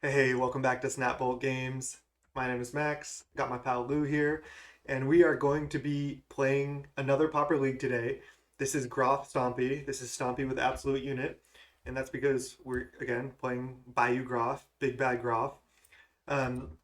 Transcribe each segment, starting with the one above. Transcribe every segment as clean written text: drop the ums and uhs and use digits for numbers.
Hey, welcome back to Snapbolt Games. My name is Max, got my pal Lou here, and we are going to be playing another Pauper League today. This is Groff Stompy. This is Stompy with Absolute Unit, and that's because we're, again, playing Bayou Groff, Big Bad Groff. Um,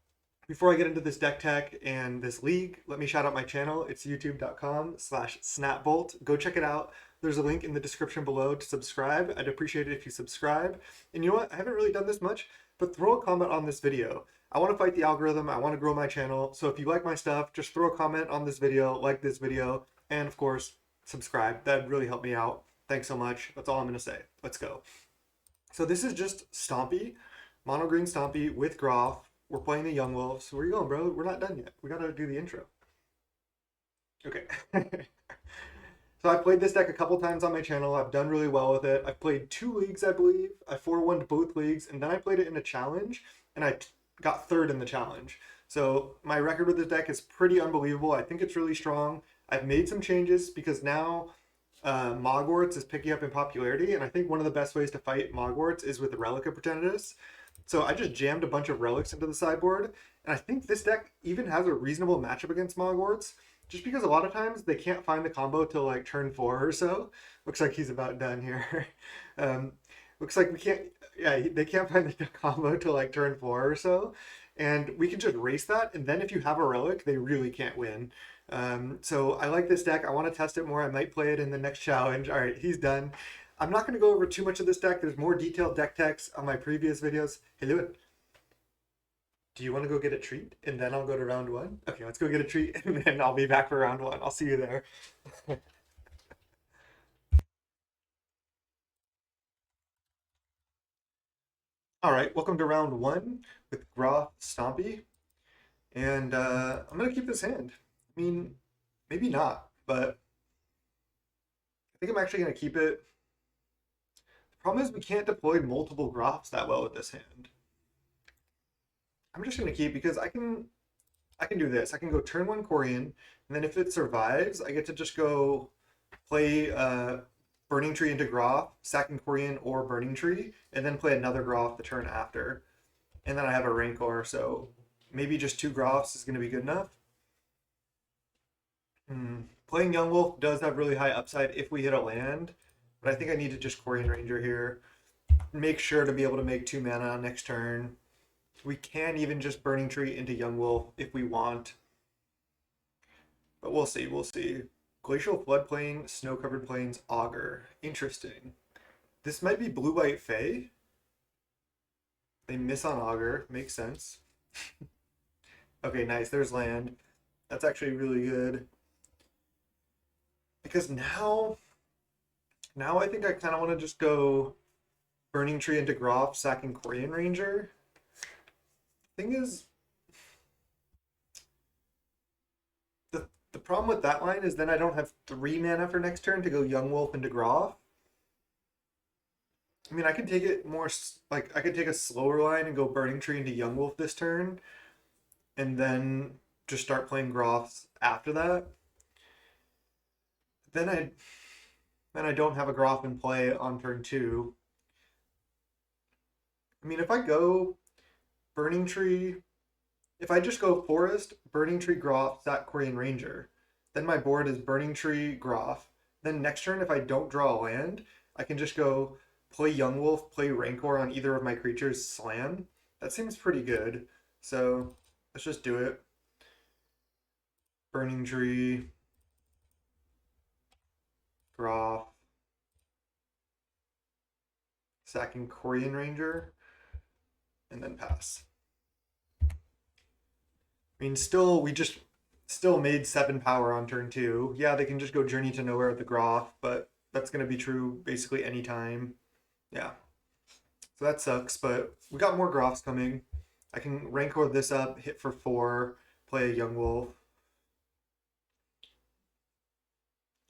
Before I get into this deck tech and this league, let me shout out my channel. It's youtube.com/snapbolt. Go check it out. There's a link in the description below to subscribe. I'd appreciate it if you subscribe. And you know what? I haven't really done this much, but throw a comment on this video. I want to fight the algorithm. I want to grow my channel. So if you like my stuff, just throw a comment on this video, like this video, and of course, subscribe. That'd really help me out. Thanks so much. That's all I'm going to say. Let's go. So this is just Stompy, mono green Stompy with Groff. We're playing the Young Wolves. Where are you going, bro? We're not done yet. We gotta do the intro. Okay. So I've played this deck a couple times on my channel. I've done really well with it. I've played 2 leagues, I believe. I 4-1'd both leagues, and then I played it in a challenge, and I got third in the challenge. So my record with this deck is pretty unbelievable. I think it's really strong. I've made some changes because now Mogwarts is picking up in popularity, and I think one of the best ways to fight Mogwarts is with Relic of Pretendus. So I just jammed a bunch of relics into the sideboard, and I think this deck even has a reasonable matchup against Mogwarts, just because a lot of times they can't find the combo till like turn 4 or so. Looks like he's about done here. um, Looks like we can't, yeah, they can't find the combo till like turn 4 or so, and we can just race that, and then if you have a relic, they really can't win. So I like this deck. I want to test it more. I might play it in the next challenge. All right, he's done. I'm not going to go over too much of this deck. There's more detailed deck techs on my previous videos. Hey, Lewin, do you want to go get a treat? And then I'll go to round one? Okay, let's go get a treat, and then I'll be back for round one. I'll see you there. All right, welcome to round one with Groff Stompy. And I'm going to keep this hand. I mean, maybe not, but I think I'm actually going to keep it. The problem is we can't deploy multiple Groffs that well with this hand. I'm just going to keep because I can do this. I can go turn one Corian, and then if it survives, I get to just go play Burning Tree into Groff, sacking Corian or Burning Tree, and then play another Groff the turn after. And then I have a Rancor, so maybe just 2 Groffs is going to be good enough. Playing Young Wolf does have really high upside if we hit a land, but I think I need to just Corian Ranger here. Make sure to be able to make 2 mana on next turn. We can even just Burning Tree into Young Wolf if we want. But we'll see, we'll see. Glacial Floodplain, Snow-Covered Plains, Augur. Interesting. This might be Blue-White Fae. They miss on Augur. Makes sense. Okay, nice. There's land. That's actually really good. Because now I think I kind of want to just go Burning Tree into Groff, sacking Corian Ranger. Thing is, the problem with that line is then I don't have 3 mana for next turn to go Young Wolf into Groff. I mean, I could take it more, like, I could take a slower line and go Burning Tree into Young Wolf this turn, and then just start playing Groffs after that. Then I don't have a Groff in play on turn 2. I mean, if I go Burning Tree, if I just go Forest, Burning Tree, Groff, sack Corian Ranger, then my board is Burning Tree, Groff. Then next turn, if I don't draw a land, I can just go play Young Wolf, play Rancor on either of my creatures, slam. That seems pretty good. So let's just do it. Burning Tree, Groff, sacking Corian Ranger, and then pass. I mean, we just still made 7 power on turn 2. Yeah, they can just go Journey to Nowhere with the Groff, but that's going to be true basically any time. Yeah. So that sucks, but we got more Groffs coming. I can Rancor this up, hit for 4, play a Young Wolf.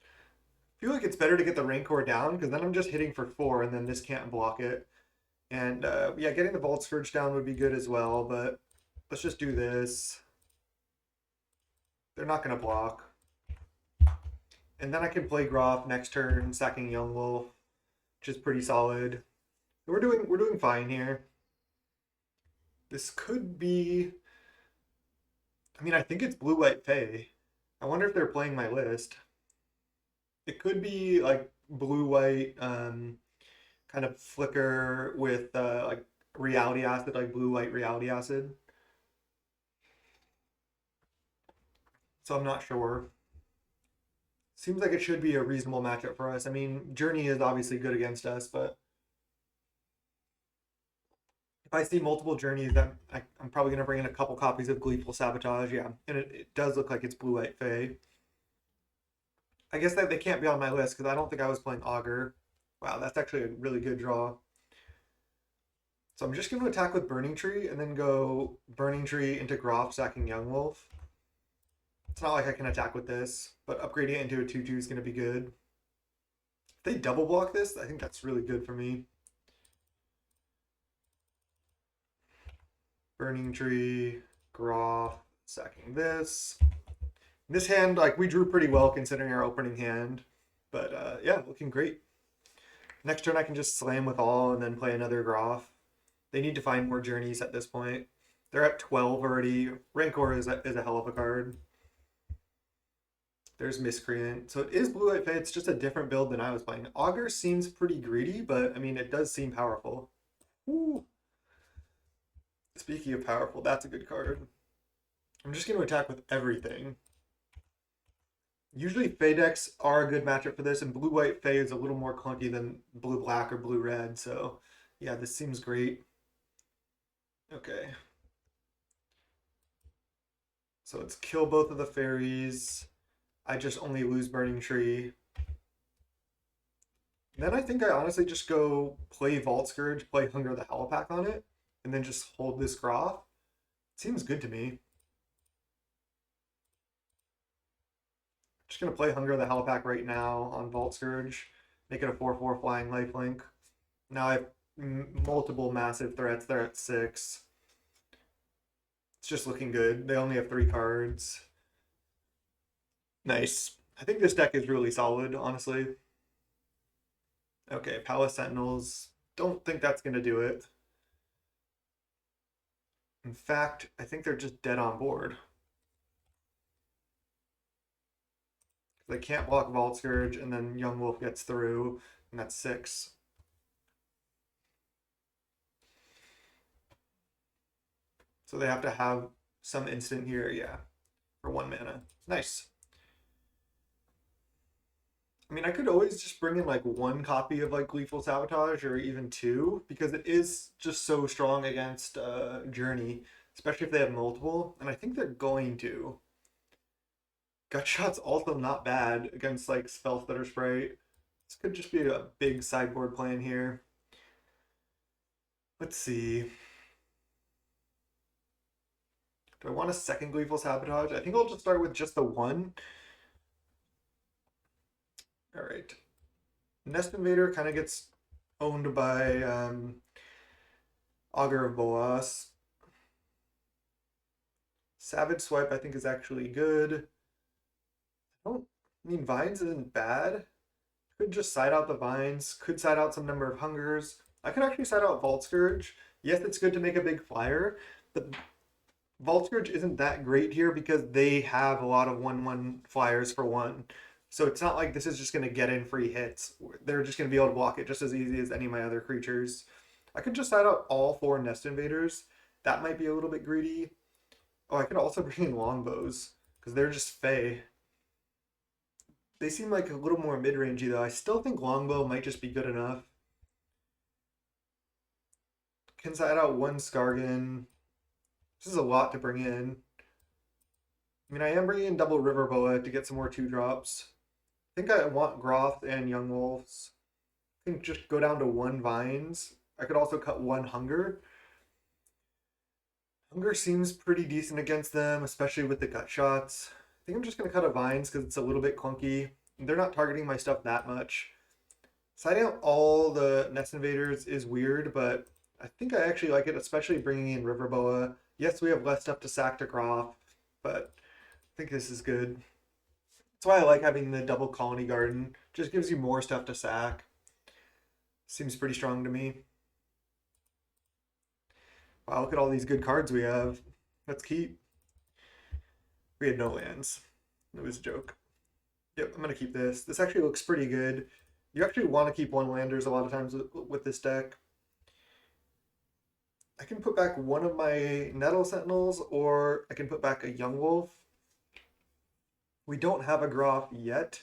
I feel like it's better to get the Rancor down, because then I'm just hitting for 4, and then this can't block it. And yeah, getting the Vault Scourge down would be good as well, but let's just do this. They're not going to block. And then I can play Groff next turn, sacking Young Wolf, which is pretty solid. We're doing fine here. This could be, I mean, I think it's blue-white Fae. I wonder if they're playing my list. It could be like blue-white kind of flicker with like reality acid, like blue-white reality acid. So I'm not sure. Seems like it should be a reasonable matchup for us. I mean, Journey is obviously good against us, but if I see multiple Journeys, I'm probably going to bring in a couple copies of Gleeful Sabotage. Yeah, and it does look like it's blue-white Fae. I guess that they can't be on my list because I don't think I was playing Augur. Wow, that's actually a really good draw. So I'm just going to attack with Burning Tree and then go Burning Tree into Groff, sacking Young Wolf. It's not like I can attack with this, but upgrading it into a 2/2 is going to be good. If they double block this, I think that's really good for me. Burning Tree, Groff, sacking this. This hand, like, we drew pretty well considering our opening hand. But yeah, looking great. Next turn I can just slam with all and then play another Groff. They need to find more Journeys at this point. They're at 12 already. Rancor is a hell of a card. There's Miscreant. So it is Blue-White Fae. It's just a different build than I was playing. Augur seems pretty greedy, but I mean, it does seem powerful. Ooh. Speaking of powerful, that's a good card. I'm just going to attack with everything. Usually Fae decks are a good matchup for this, and Blue-White Fae is a little more clunky than Blue-Black or Blue-Red, so yeah, this seems great. Okay. So let's kill both of the fairies. I just only lose Burning Tree. Then I think I honestly just go play Vault Scourge, play Hunger the Howlpack on it, and then just hold this Groff. Seems good to me. Just gonna play Hunger the Howlpack right now on Vault Scourge, make it a 4/4 flying lifelink. Now I have multiple massive threats. They're at 6. It's just looking good. They only have 3 cards. Nice. I think this deck is really solid, honestly. Okay, Palace Sentinels. Don't think that's going to do it. In fact, I think they're just dead on board. They can't block Vault Scourge, and then Young Wolf gets through, and that's 6. So they have to have some instant here, yeah, for 1 mana. Nice. I mean, I could always just bring in like 1 copy of like Gleeful Sabotage or even 2 because it is just so strong against Journey, especially if they have multiple. And I think they're going to. Gutshot's also not bad against like Spell Stutter Sprite. This could just be a big sideboard plan here. Let's see. Do I want a second Gleeful Sabotage? I think I'll just start with just the 1. All right. Nest Invader kind of gets owned by Augur of Bolas. Savage Swipe I think is actually good. I mean, Vines isn't bad. Could just side out the Vines. Could side out some number of Hungers. I could actually side out Vault Scourge. Yes, it's good to make a big flyer, but Vault Scourge isn't that great here because they have a lot of 1/1 flyers for 1. So it's not like this is just going to get in free hits. They're just going to be able to block it just as easy as any of my other creatures. I could just side out all 4 Nest Invaders. That might be a little bit greedy. Oh, I could also bring in Longbows because they're just Fae. They seem like a little more mid-rangey though. I still think Longbow might just be good enough. Can side out 1 Skargan. This is a lot to bring in. I mean, I am bringing in double River Boa to get some more 2-drops. I think I want Groth and Young Wolves. I think just go down to 1 Vines. I could also cut 1 Hunger. Hunger seems pretty decent against them, especially with the gut shots. I think I'm just going to cut a Vines because it's a little bit clunky. They're not targeting my stuff that much. Siding out all the Nest Invaders is weird, but I think I actually like it, especially bringing in River Boa. Yes, we have less stuff to sack to Groff, but I think this is good. That's why I like having the double Colony Garden. Just gives you more stuff to sack. Seems pretty strong to me. Wow, look at all these good cards we have. Let's keep. We had no lands. It was a joke. Yep, I'm gonna keep this. This actually looks pretty good. You actually want to keep one landers a lot of times with this deck. I can put back one of my Nettle Sentinels, or I can put back a Young Wolf. We don't have a Groff yet.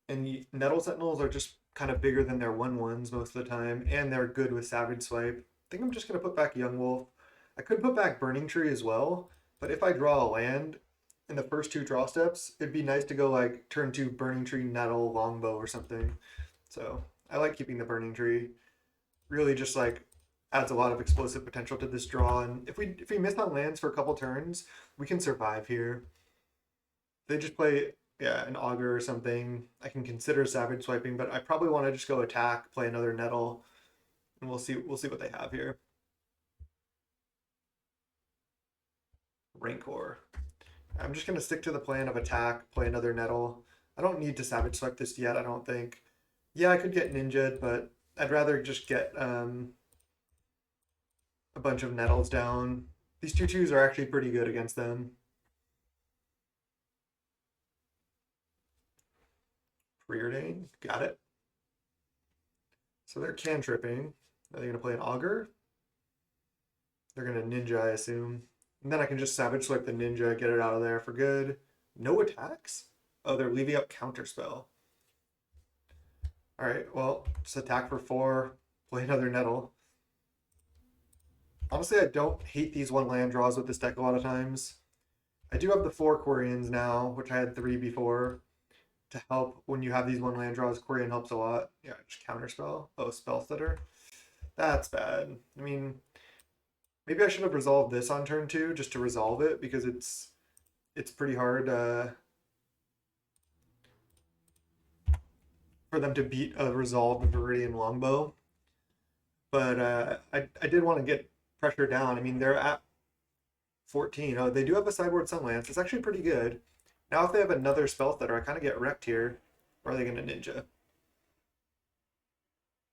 And Nettle Sentinels are just kind of bigger than their 1/1s most of the time, and they're good with Savage Swipe. I think I'm just going to put back Young Wolf. I could put back Burning Tree as well, but if I draw a land in the first two draw steps, it'd be nice to go like turn 2 Burning Tree, Nettle, Longbow, or something. So I like keeping the Burning Tree. Really just like adds a lot of explosive potential to this draw, and if we miss on lands for a couple turns, we can survive here. They just play, yeah, an Augur or something. I can consider Savage Swiping, but I probably want to just go attack, play another Nettle, and we'll see what they have here. Rancor. I'm just gonna stick to the plan of attack, play another Nettle. I don't need to Savage Swipe this yet, I don't think. Yeah, I could get Ninja'd, but I'd rather just get a bunch of Nettles down. These 2/2s are actually pretty good against them. Preordain, got it. So they're cantripping. Are they gonna play an Augur? They're gonna Ninja, I assume. And then I can just Savage Swipe the Ninja, get it out of there for good. No attacks? Oh, they're leaving up Counterspell. Alright, well, just attack for 4, play another Nettle. Honestly, I don't hate these one land draws with this deck a lot of times. I do have the 4 Quarians now, which I had 3 before, to help when you have these one land draws. Quarian helps a lot. Yeah, just Counterspell. Oh, Spell Stutter. That's bad. I mean, maybe I should have resolved this on turn 2 just to resolve it, because it's pretty hard for them to beat a resolved Viridian Longbow. But I did want to get pressure down. I mean, they're at 14. Oh, they do have a sideboard Sunlance. It's actually pretty good. Now if they have another Spell Stutter, I kind of get wrecked here. Or are they going to Ninja?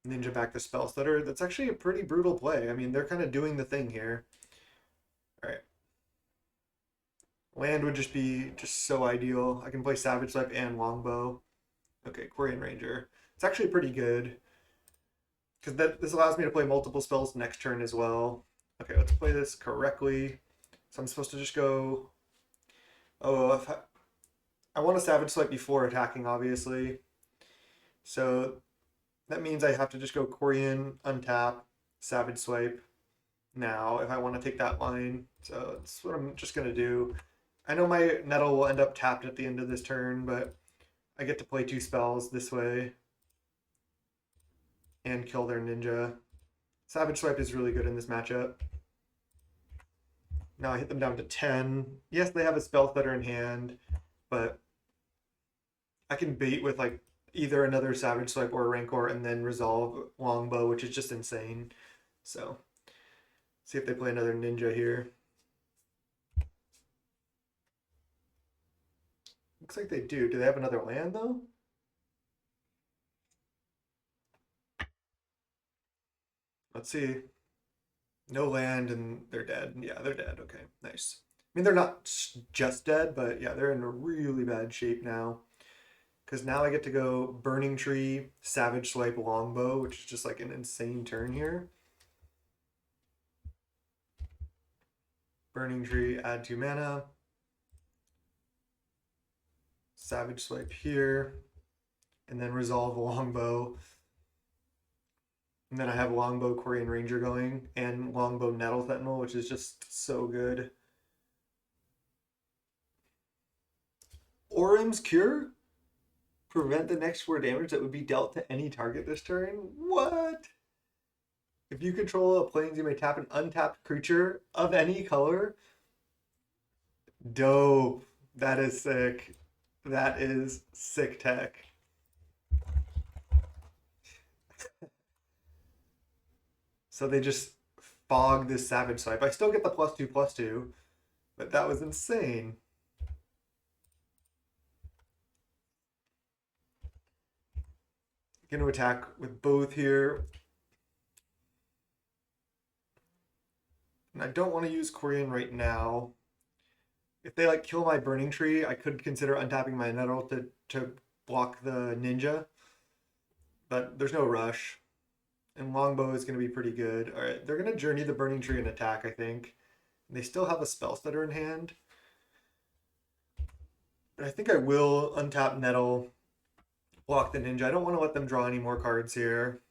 Ninja back to Spell Stutter. That's actually a pretty brutal play. I mean, they're kind of doing the thing here. All right. Land would just be just so ideal. I can play Savage Swipe and Longbow. Okay, Quarian Ranger. It's actually pretty good, because this allows me to play multiple spells next turn as well. Okay, let's play this correctly. So I'm supposed to just go... Oh, if I want to Savage Swipe before attacking, obviously. So that means I have to just go Quarian, untap, Savage Swipe now if I want to take that line. So that's what I'm just going to do. I know my Nettle will end up tapped at the end of this turn, but I get to play 2 spells this way and kill their Ninja. Savage Swipe is really good in this matchup. Now I hit them down to 10. Yes, they have a Spell Stutter in hand, but I can bait with like either another Savage Swipe or a Rancor and then resolve Longbow, which is just insane. So, see if they play another Ninja here. Looks like they do. Do they have another land though? Let's see. No land and they're dead. Yeah, they're dead. Okay, nice. I mean, they're not just dead, but yeah, they're in a really bad shape now. Because now I get to go Burning Tree, Savage Swipe, Longbow, which is just like an insane turn here. Burning Tree, add 2 mana. Savage Swipe here. And then resolve Longbow. And then I have Longbow Quarian Ranger going, and Longbow Nettle Sentinel, which is just so good. Orim's Cure? Prevent the next 4 damage that would be dealt to any target this turn? What? If you control a planes, you may tap an untapped creature of any color. Dope. That is sick. That is sick tech. So they just fog this Savage Swipe. I still get the +2/+2, but that was insane. Going to attack with both here. And I don't want to use Quirion right now. If they like kill my Burning Tree, I could consider untapping my Nettle to block the Ninja. But there's no rush. And Longbow is going to be pretty good. All right, they're going to Journey the Burning Tree and attack, I think. And they still have a Spell Stutter in hand. But I think I will untap Nettle, block the Ninja. I don't want to let them draw any more cards here.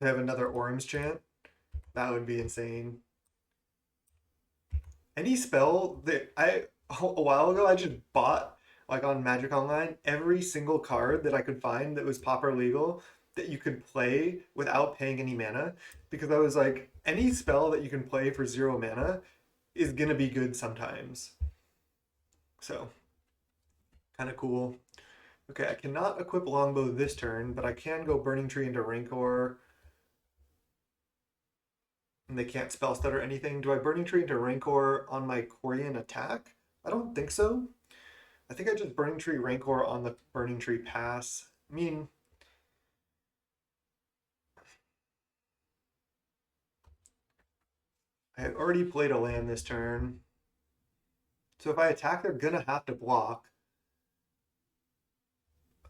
To have another Orm's Chant, that would be insane. Any spell that a while ago I just bought like on Magic Online every single card that I could find that was Pauper legal that you could play without paying any mana, because I was like, any spell that you can play for 0 mana is gonna be good sometimes. So kind of cool. Okay, I cannot equip Longbow this turn, but I can go Burning Tree into Rancor. And they can't spell stutter anything. Do I Burning Tree into Rancor on my Quirion attack? I don't think so. I think I just Burning Tree Rancor on the Burning Tree pass. I mean, I had already played a land this turn. So if I attack, they're gonna have to block.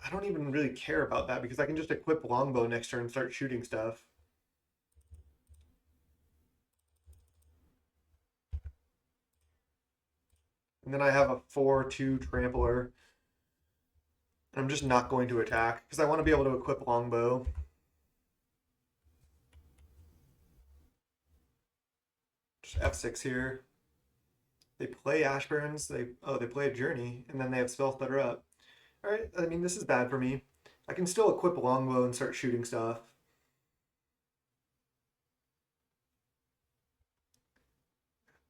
I don't even really care about that because I can just equip Longbow next turn and start shooting stuff. And then I have a 4/2 Trampler. I'm just not going to attack because I want to be able to equip Longbow. Just F6 here. They play Ashburns. They play a Journey, and then they have Spell Stutter up. All right. I mean, this is bad for me. I can still equip Longbow and start shooting stuff.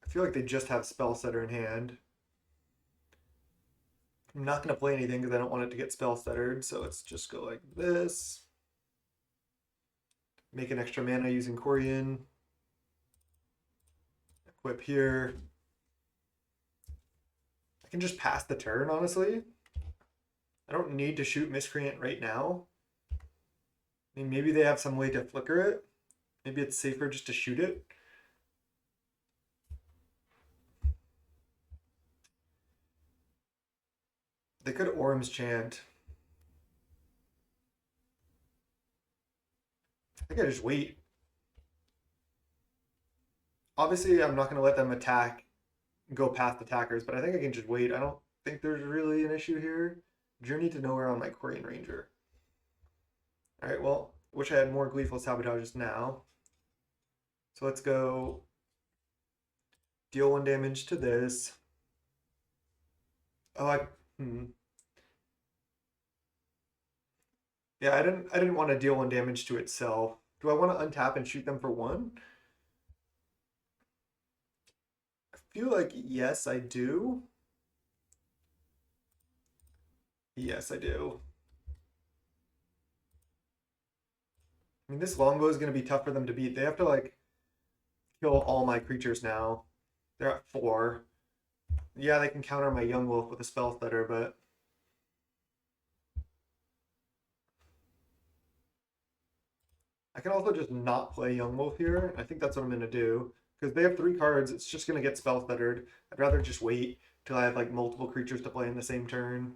I feel like they just have Spell Stutter in hand. I'm not going to play anything because I don't want it to get Spell Stuttered, so let's just go like this. Make an extra mana using Quirion. Equip here. I can just pass the turn, honestly. I don't need to shoot Miscreant right now. I mean, maybe they have some way to flicker it. Maybe it's safer just to shoot it. They could Orm's Chant. I think I just wait. Obviously, I'm not going to let them attack, go past attackers, but I think I can just wait. I don't think there's really an issue here. Journey to Nowhere on my Quirion Ranger. All right, well, wish I had more Gleeful Sabotages now. So let's go deal 1 damage to this. Oh, Yeah, I didn't want to deal 1 damage to itself. Do I want to untap and shoot them for 1? I feel like yes, I do. Yes, I do. I mean, this Longbow is going to be tough for them to beat. They have to like kill all my creatures now. They're at 4. Yeah, they can counter my Young Wolf with a Spell Stutter, but I can also just not play Young Wolf here. I think that's what I'm going to do. Because they have 3 cards, it's just going to get Spell Stuttered. I'd rather just wait till I have like multiple creatures to play in the same turn.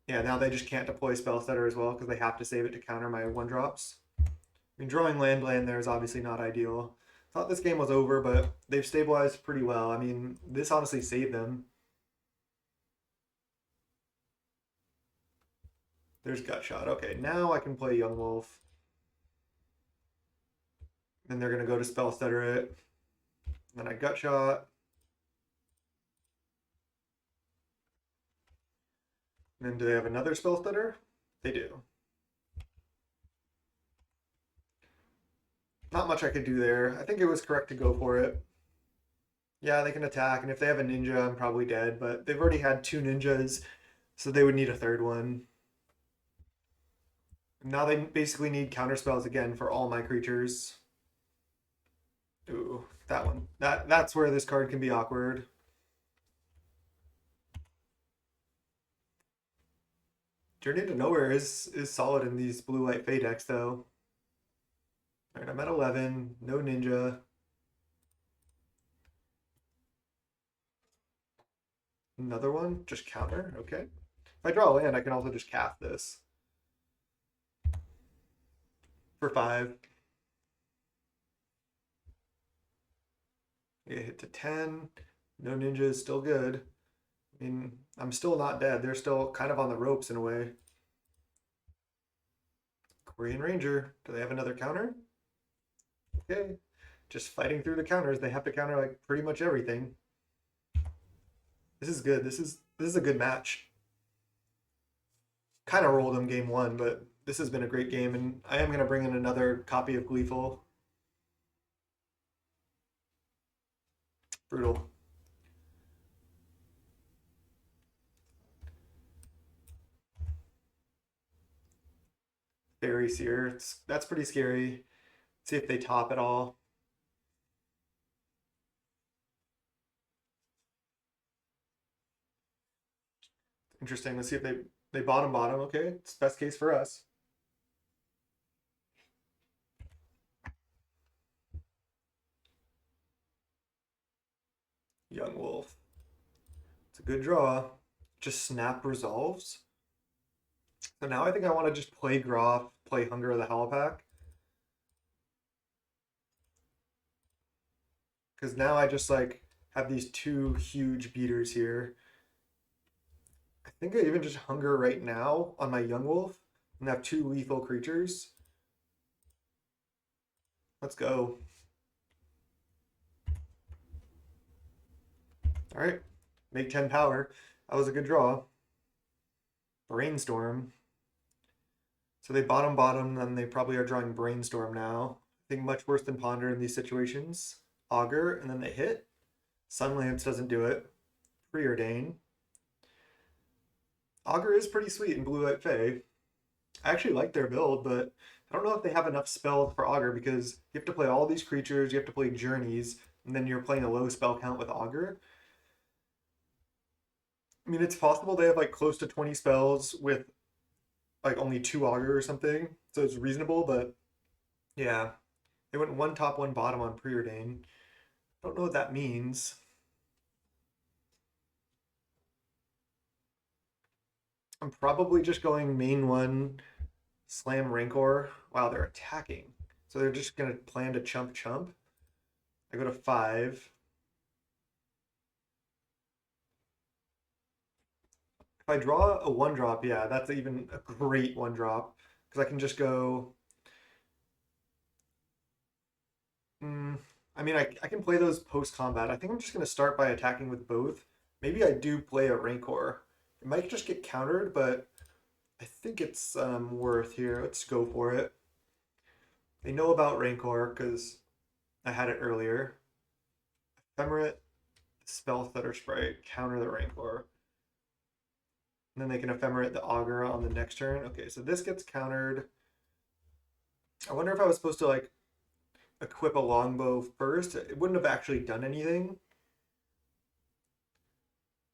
Yeah, now they just can't deploy Spell Stutter as well because they have to save it to counter my 1-drops. I mean, drawing land there is obviously not ideal. Thought this game was over, but they've stabilized pretty well. I mean, this honestly saved them. There's Gut Shot. Okay, now I can play Young Wolf. Then they're going to go to Spell Stutter it. Then I Gut Shot. And then do they have another Spell Stutter? They do. Not much I could do there. I think it was correct to go for it. Yeah, they can attack, and if they have a ninja, I'm probably dead, but they've already had 2 ninjas, so they would need a 3rd one. Now they basically need counter spells again for all my creatures. Ooh, that one. That's where this card can be awkward. Journey to Nowhere is solid in these blue white Fey decks though. All right, I'm at 11. No ninja. Another one, just counter. Okay. If I draw a land, I can also just cast this for 5. Yeah, hit to 10. No ninja is still good. I mean, I'm still not dead. They're still kind of on the ropes in a way. Korean Ranger. Do they have another counter? Okay. Just fighting through the counters. They have to counter like pretty much everything. This is good. This is a good match. Kind of rolled them game 1, but this has been a great game, and I am going to bring in another copy of Gleeful. Brutal. Fairy Seer. That's pretty scary. See if they top at all. Interesting. Let's see if they bottom. Okay, it's best case for us. Young Wolf. It's a good draw. Just snap resolves. So now I think I want to just play Groff, play Hunger of the Howlpack. Because now I just like have these 2 huge beaters here. I think I even just Hunger right now on my Young Wolf and have 2 lethal creatures. Let's go. All right, make 10 power. That was a good draw. Brainstorm. So they bottom, then they probably are drawing Brainstorm now. I think much worse than Ponder in these situations. Augur, and then they hit. Sunlance doesn't do it. Preordain. Augur is pretty sweet in Blue White Fae. I actually like their build, but I don't know if they have enough spells for Augur because you have to play all these creatures, you have to play Journeys, and then you're playing a low spell count with Augur. I mean, it's possible they have like close to 20 spells with like only 2 Augur or something, so it's reasonable, but yeah. They went 1 top, 1 bottom on Preordain. Don't know what that means. I'm probably just going main 1, slam Rancor. Wow, they're attacking. So they're just going to plan to chump chump. I go to 5. If I draw a 1-drop, yeah, that's even a great 1-drop. Because I can just go... I mean, I can play those post-combat. I think I'm just going to start by attacking with both. Maybe I do play a Rancor. It might just get countered, but I think it's worth here. Let's go for it. They know about Rancor because I had it earlier. Ephemerate, Spell Stutter Sprite, counter the Rancor. And then they can Ephemerate the Augur on the next turn. Okay, so this gets countered. I wonder if I was supposed to like equip a longbow first. It wouldn't have actually done anything.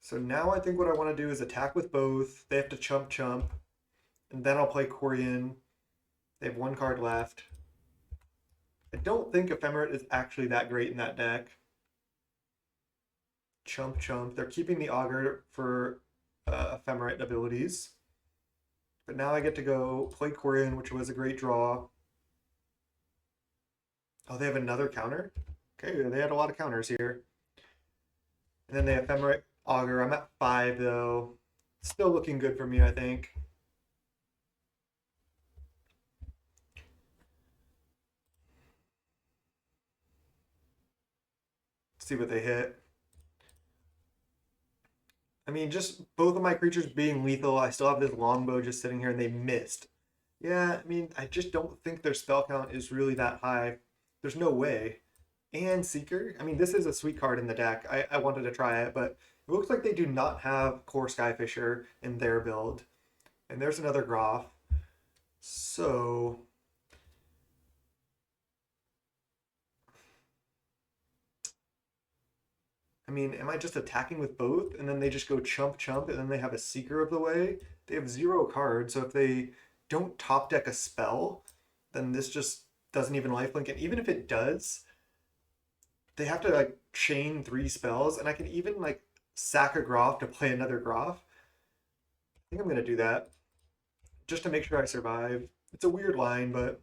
So now I think what I want to do is attack with both. They have to chump chump. And then I'll play Corian. They have 1 card left. I don't think Ephemerate is actually that great in that deck. Chump chump. They're keeping the Augur for Ephemerate abilities. But now I get to go play Corian, which was a great draw. Oh, they have another counter? Okay, they had a lot of counters here. And then they Ephemerate Augur. I'm at 5 though. Still looking good for me, I think. Let's see what they hit. I mean, just both of my creatures being lethal, I still have this longbow just sitting here and they missed. Yeah, I mean, I just don't think their spell count is really that high. There's no way. And Seeker, I mean, this is a sweet card in the deck. I wanted to try it, but it looks like they do not have Core Skyfisher in their build. And there's another Groff. So... I mean, am I just attacking with both and then they just go chump chump and then they have a Seeker of the way? they have 0 cards, so if they don't top deck a spell, then this just doesn't even lifelink. And even if it does, they have to like chain 3 spells, and I can even like sack a Groff to play another Groff. I think I'm gonna do that just to make sure I survive. It's a weird line, but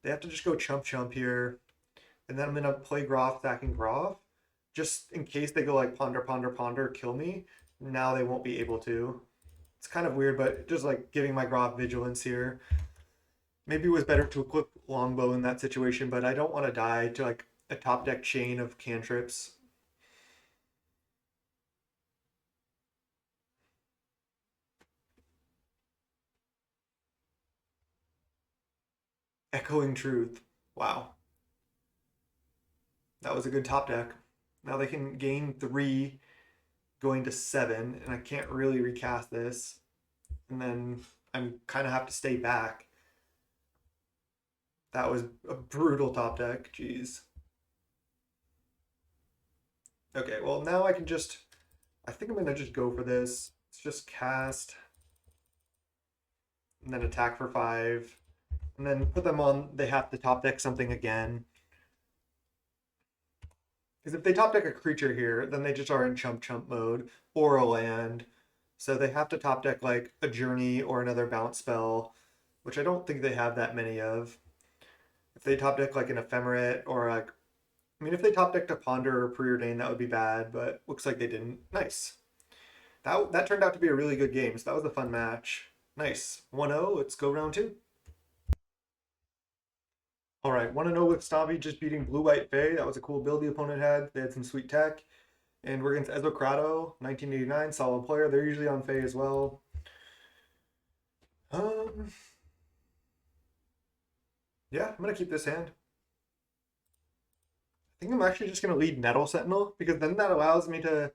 they have to just go chump chump here, and then I'm gonna play Groff, sacking Groff, just in case they go like ponder, ponder, ponder, kill me. Now they won't be able to. It's kind of weird, but just like giving my Groff vigilance here. Maybe it was better to equip Longbow in that situation, but I don't want to die to like a top deck chain of cantrips. Echoing Truth. Wow. That was a good top deck. Now they can gain 3 going to 7, and I can't really recast this. And then I'm kind of have to stay back. That was a brutal top deck. Jeez. Okay, well now I can just, I think I'm gonna just go for this. Let's just cast and then attack for 5. And then put them on, they have to top deck something again. Because if they top deck a creature here, then they just are in chump chump mode or a land. So they have to top deck like a journey or another bounce spell, which I don't think they have that many of. If they top deck like an ephemerate or like, I mean, if they top decked a ponder or preordain, that would be bad, but looks like they didn't. Nice. That turned out to be a really good game, so that was a fun match. Nice. 1-0, let's go round 2. All right, 1-0 with Stompy just beating Blue White Fae. That was a cool build the opponent had. They had some sweet tech. And we're against Ezokrato, 1989, solid player. They're usually on Fae as well. Yeah, I'm gonna keep this hand. I think I'm actually just gonna lead Nettle Sentinel because then that allows me to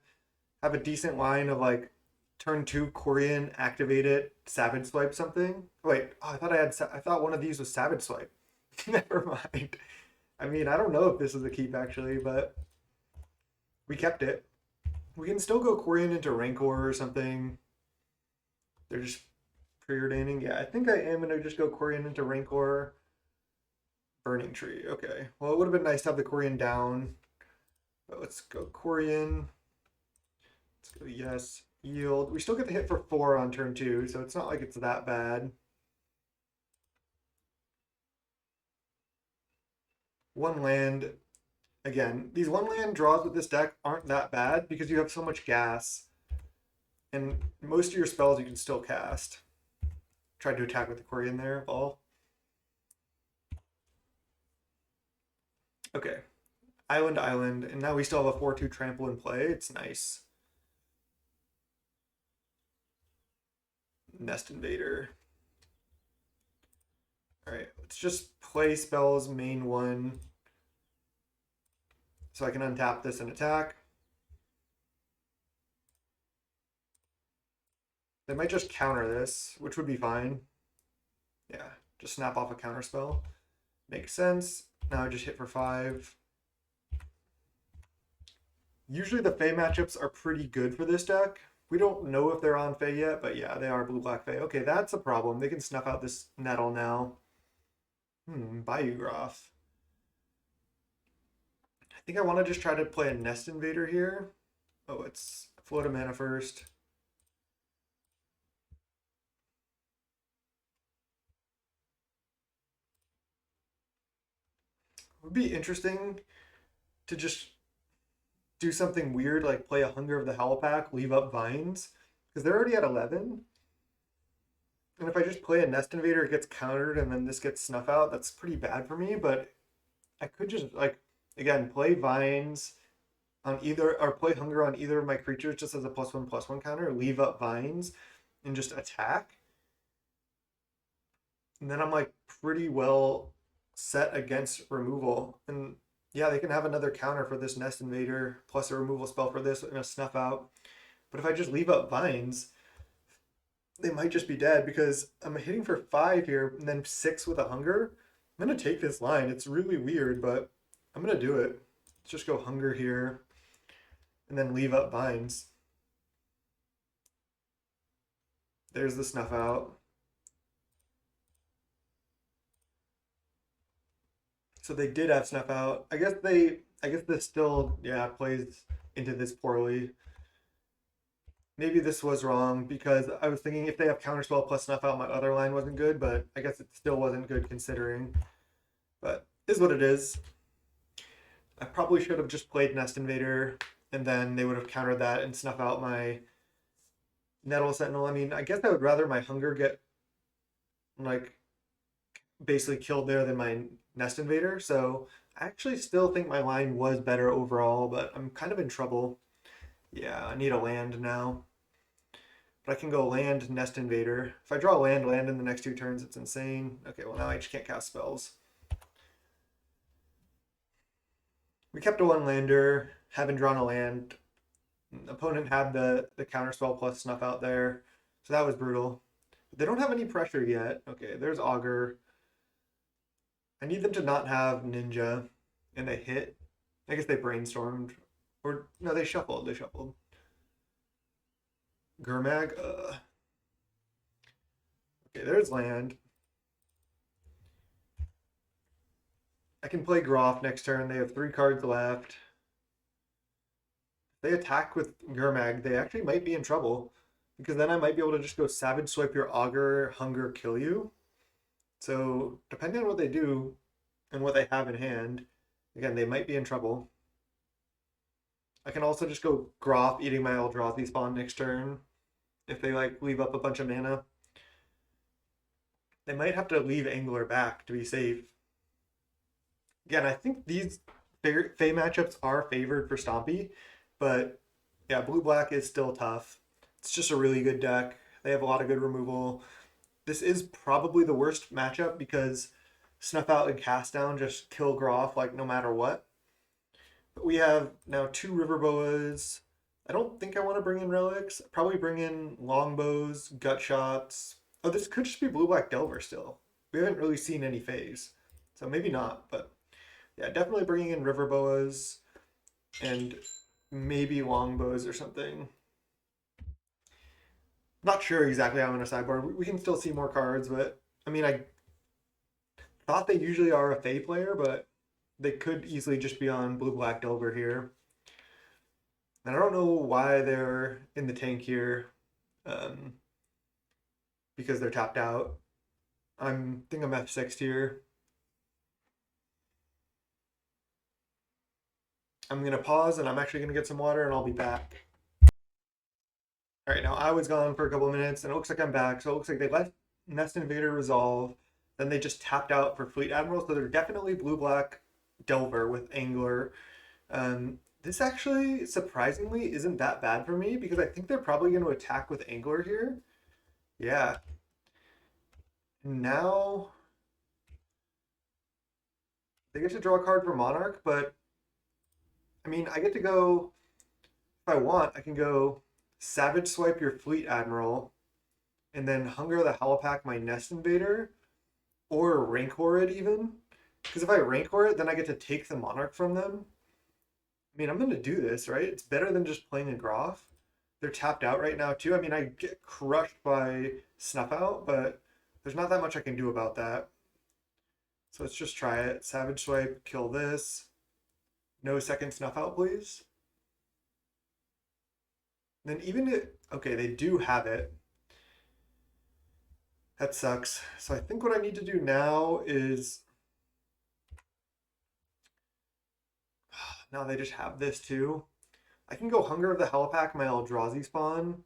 have a decent line of like turn 2 Quirion, activate it, Savage Swipe something. Wait, oh, I thought one of these was Savage Swipe. Never mind. I mean, I don't know if this is a keep actually, but we kept it. We can still go Quirion into Rancor or something. They're just preordaining. Yeah, I think I am gonna just go Quirion into Rancor. Burning Tree. Okay. Well, it would have been nice to have the Quirion down. But let's go Quirion. Let's go yes. Yield. We still get the hit for 4 on turn 2, so it's not like it's that bad. One land. Again, these one land draws with this deck aren't that bad because you have so much gas. And most of your spells you can still cast. Tried to attack with the Quirion there, ball. Okay. Island, island. And now we still have a 4-2 trample in play. It's nice. Nest Invader. Alright, let's just play spells main 1. So I can untap this and attack. They might just counter this, which would be fine. Yeah, just snap off a counter spell. Makes sense. Now I just hit for 5. Usually the Fae matchups are pretty good for this deck. We don't know if they're on Fae yet, but yeah, they are blue-black Fae. Okay, that's a problem. They can snuff out this Nettle now. Bayou Groff. I think I want to just try to play a Nest Invader here. Oh, it's float a mana first. It would be interesting to just do something weird like play a Hunger of the Howlpack, leave up Vines, because they're already at 11. And if I just play a Nest Invader, it gets countered and then this gets snuff out. That's pretty bad for me, but I could just like, again, play Vines on either, or play Hunger on either of my creatures just as a +1/+1 counter, leave up Vines and just attack. And then I'm like pretty well set against removal. And yeah, they can have another counter for this Nest Invader plus a removal spell for this and a snuff out. But if I just leave up Vines, they might just be dead because I'm hitting for 5 here and then 6 with a Hunger. I'm going to take this line. It's really weird, but I'm going to do it. Let's just go Hunger here and then leave up Vines. There's the snuff out. So they did have snuff out. I guess this still, yeah, plays into this poorly. Maybe this was wrong because I was thinking if they have counterspell plus snuff out, my other line wasn't good, but I guess it still wasn't good considering. But is what it is. I probably should have just played Nest Invader, and then they would have countered that and snuff out my Nettle Sentinel. I mean, I guess I would rather my Hunger get like basically killed there than my Nest Invader. So I actually still think my line was better overall, but I'm kind of in trouble. Yeah, I need a land now. But I can go land Nest Invader. If I draw land in the next 2 turns, it's insane. Okay, well now I just can't cast spells. We kept a 1 lander, haven't drawn a land. Opponent had the counterspell plus snuff out there, so that was brutal. But they don't have any pressure yet. Okay, there's Augur. I need them to not have Ninja, and they hit. I guess they brainstormed, or no, they shuffled. They shuffled. Gurmag. Okay, there's land. I can play Groff next turn. They have 3 cards left. If they attack with Gurmag, they actually might be in trouble. Because then I might be able to just go Savage Swipe your Augur, Hunger, kill you. So, depending on what they do and what they have in hand, again, they might be in trouble. I can also just go Groff, eating my Eldrazi spawn next turn. If they like leave up a bunch of mana. They might have to leave Angler back to be safe. Again, I think these Fae matchups are favored for Stompy, but yeah, blue-black is still tough. It's just a really good deck. They have a lot of good removal. This is probably the worst matchup because Snuff Out and Cast Down just kill Groff like no matter what. But we have now 2 River Boas. I don't think I want to bring in relics. Probably bring in longbows, gut shots. Oh, this could just be blue-black Delver still. We haven't really seen any phase, so maybe not, but yeah, definitely bringing in river boas and maybe longbows or something. Not sure exactly how I'm going to sideboard. We can still see more cards, but I mean, I thought they usually are a Fae player, but they could easily just be on blue-black Delver here. And I don't know why they're in the tank here, because they're tapped out. I think I'm F6 here. I'm going to pause and I'm actually going to get some water and I'll be back. All right, now I was gone for a couple of minutes and it looks like I'm back. So it looks like they let Nest Invader resolve. Then they just tapped out for Fleet Admiral. So they're definitely blue-black Delver with Angler. This actually, surprisingly, isn't that bad for me because I think they're probably going to attack with Angler here. Yeah. Now they get to draw a card for Monarch, but I mean, I get to go, if I want, I can go Savage Swipe your Fleet Admiral, and then Hunger the Howlpack my Nest Invader, or Rancor it even. Because if I Rancor it, then I get to take the Monarch from them. I mean, I'm going to do this, right? It's better than just playing a Groff. They're tapped out right now, too. I mean, I get crushed by Snuff Out, but there's not that much I can do about that. So let's just try it. Savage Swipe, kill this. No second Snuff Out, please. Then even if, okay, they do have it. That sucks. So I think what I need to do now is, now they just have this too. I can go Hunger of the Hellpack, my Eldrazi spawn,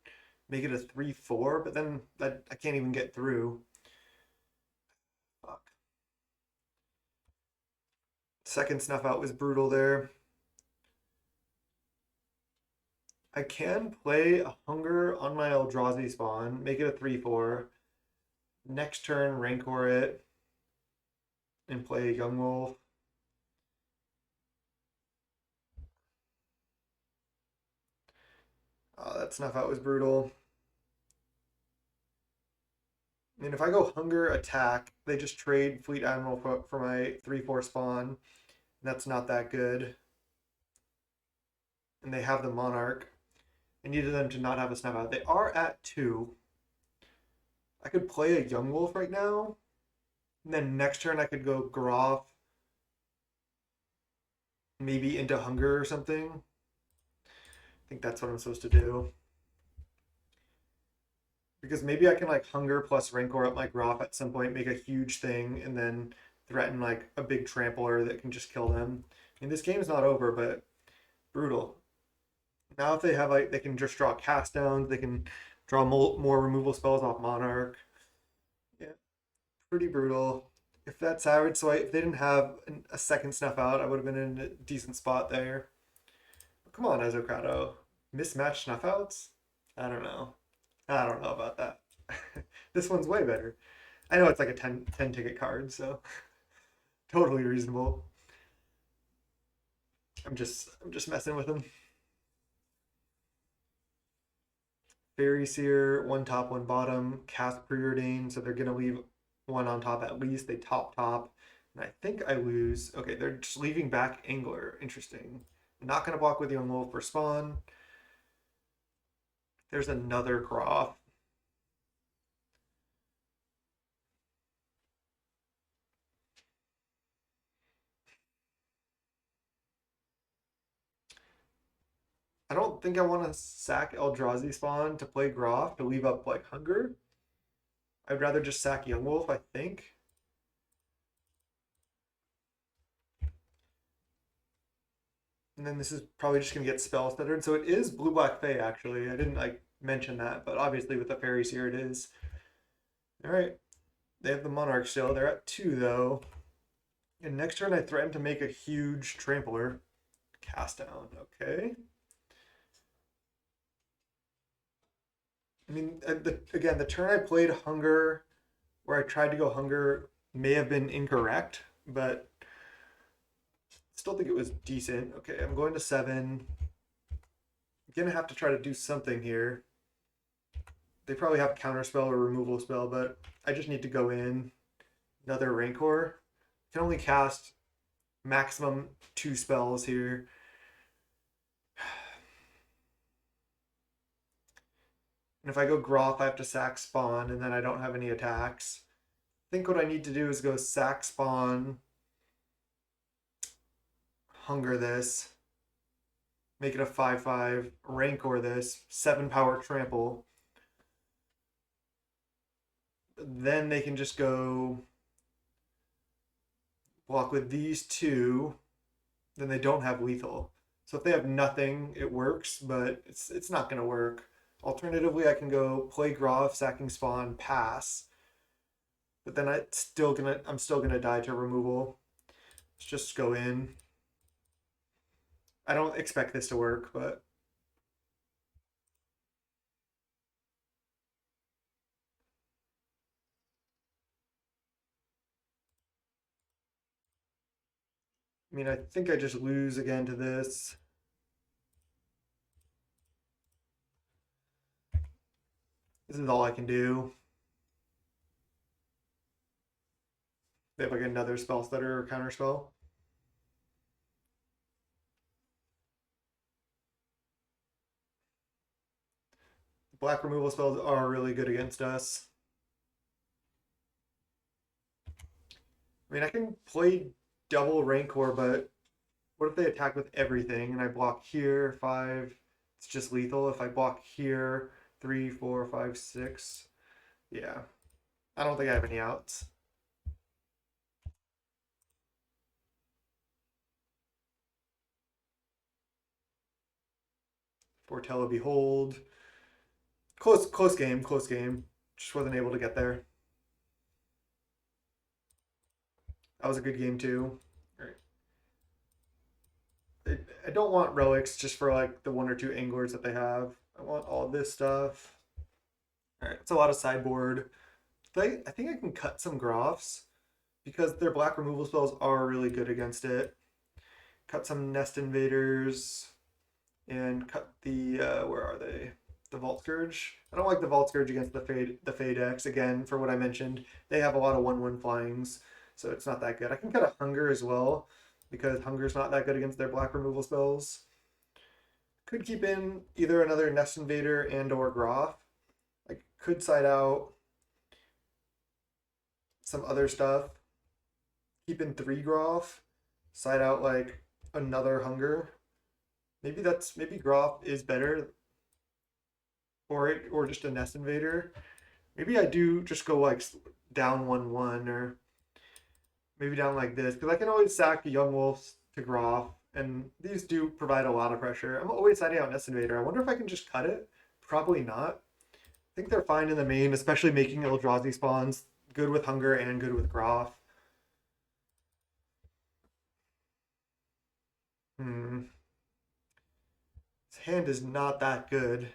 make it a 3/4, but then that I can't even get through. Fuck. Second Snuff Out was brutal there. I can play a Hunger on my Eldrazi spawn, make it a 3/4. Next turn, Rancor it, and play Young Wolf. That Snuff Out was brutal. I mean, if I go Hunger, attack, they just trade Fleet Admiral for my 3/4 spawn. That's not that good. And they have the Monarch. I needed them to not have a Snuff Out. They are at 2. I could play a Young Wolf right now, and then next turn I could go Groff, maybe into Hunger or something. I think that's what I'm supposed to do. Because maybe I can like Hunger plus Rancor up my Groff at some point, make a huge thing, and then threaten like a big trampler that can just kill them. I mean, this game's not over, but brutal. Now if they have like, they can just draw cast downs, they can draw more removal spells off Monarch. Yeah, pretty brutal. If that Savage Swipe, if they didn't have a second Snuff Out, I would have been in a decent spot there. But come on, Ezokrato. Mismatched Snuff Outs? I don't know. I don't know about that. This one's way better. I know it's like a 10 ticket card, so totally reasonable. I'm just messing with them. Fairy Seer, one top, one bottom, cast Preordain, so they're gonna leave one on top at least. They top, and I think I lose. Okay, they're just leaving back Angler. Interesting. Not gonna block with Young Wolf for spawn. There's another Groff. I don't think I want to sack Eldrazi spawn to play Groff to leave up like Hunger. I'd rather just sack Young Wolf, I think. And then this is probably just gonna get spell stuttered. So it is blue black Fae actually. I didn't like mention that, but obviously with the fairies here it is. Alright. They have the Monarch still. They're at 2 though. And next turn I threaten to make a huge trampler. Cast down. Okay. I mean, again, the turn I played Hunger, where I tried to go Hunger, may have been incorrect, but still think it was decent. Okay, I'm going to 7. I'm gonna have to try to do something here. They probably have counterspell or removal spell, but I just need to go in. Another Rancor. Can only cast maximum 2 spells here. And if I go Groff, I have to sack spawn, and then I don't have any attacks. I think what I need to do is go sack spawn, Hunger this, make it a 5/5, Rancor this, 7 power trample. Then they can just go block with these 2. Then they don't have lethal. So if they have nothing, it works, but it's not gonna work. Alternatively, I can go play Groff, sacking spawn, pass. But then I'm still gonna die to removal. Let's just go in. I don't expect this to work, but I mean, I think I just lose again to this. This is all I can do. They have like another spell stutter or counter spell. Black removal spells are really good against us. I mean, I can play double Rancor, but what if they attack with everything and I block here, 5, it's just lethal. If I block here, 3, 4, 5, 6, yeah. I don't think I have any outs. Foretell of Behold. Close game, close game. Just wasn't able to get there. That was a good game too. All right. I don't want relics just for like the 1 or 2 anglers that they have. I want all this stuff. All right, it's a lot of sideboard. I think I can cut some Groffs because their black removal spells are really good against it. Cut some Nest Invaders and cut the where are they? The Vault Scourge. I don't like the Vault Scourge against the Fade decks again for what I mentioned. They have a lot of 1/1 flyings, so it's not that good. I can cut a Hunger as well because Hunger's not that good against their black removal spells. Could keep in either another Nest Invader and or Groff. I could side out. some other stuff. Keep in 3 Groff, side out like another Hunger. Maybe Groff is better, or just a Nest Invader. Maybe I do just go like down 1-1, or maybe down like this, because I can always sack the Young Wolves to Groff, and these do provide a lot of pressure. I'm always siding out Nest Invader. I wonder if I can just cut it. Probably not. I think they're fine in the main, especially making Eldrazi spawns. Good with Hunger and good with Groff. His hand is not that good.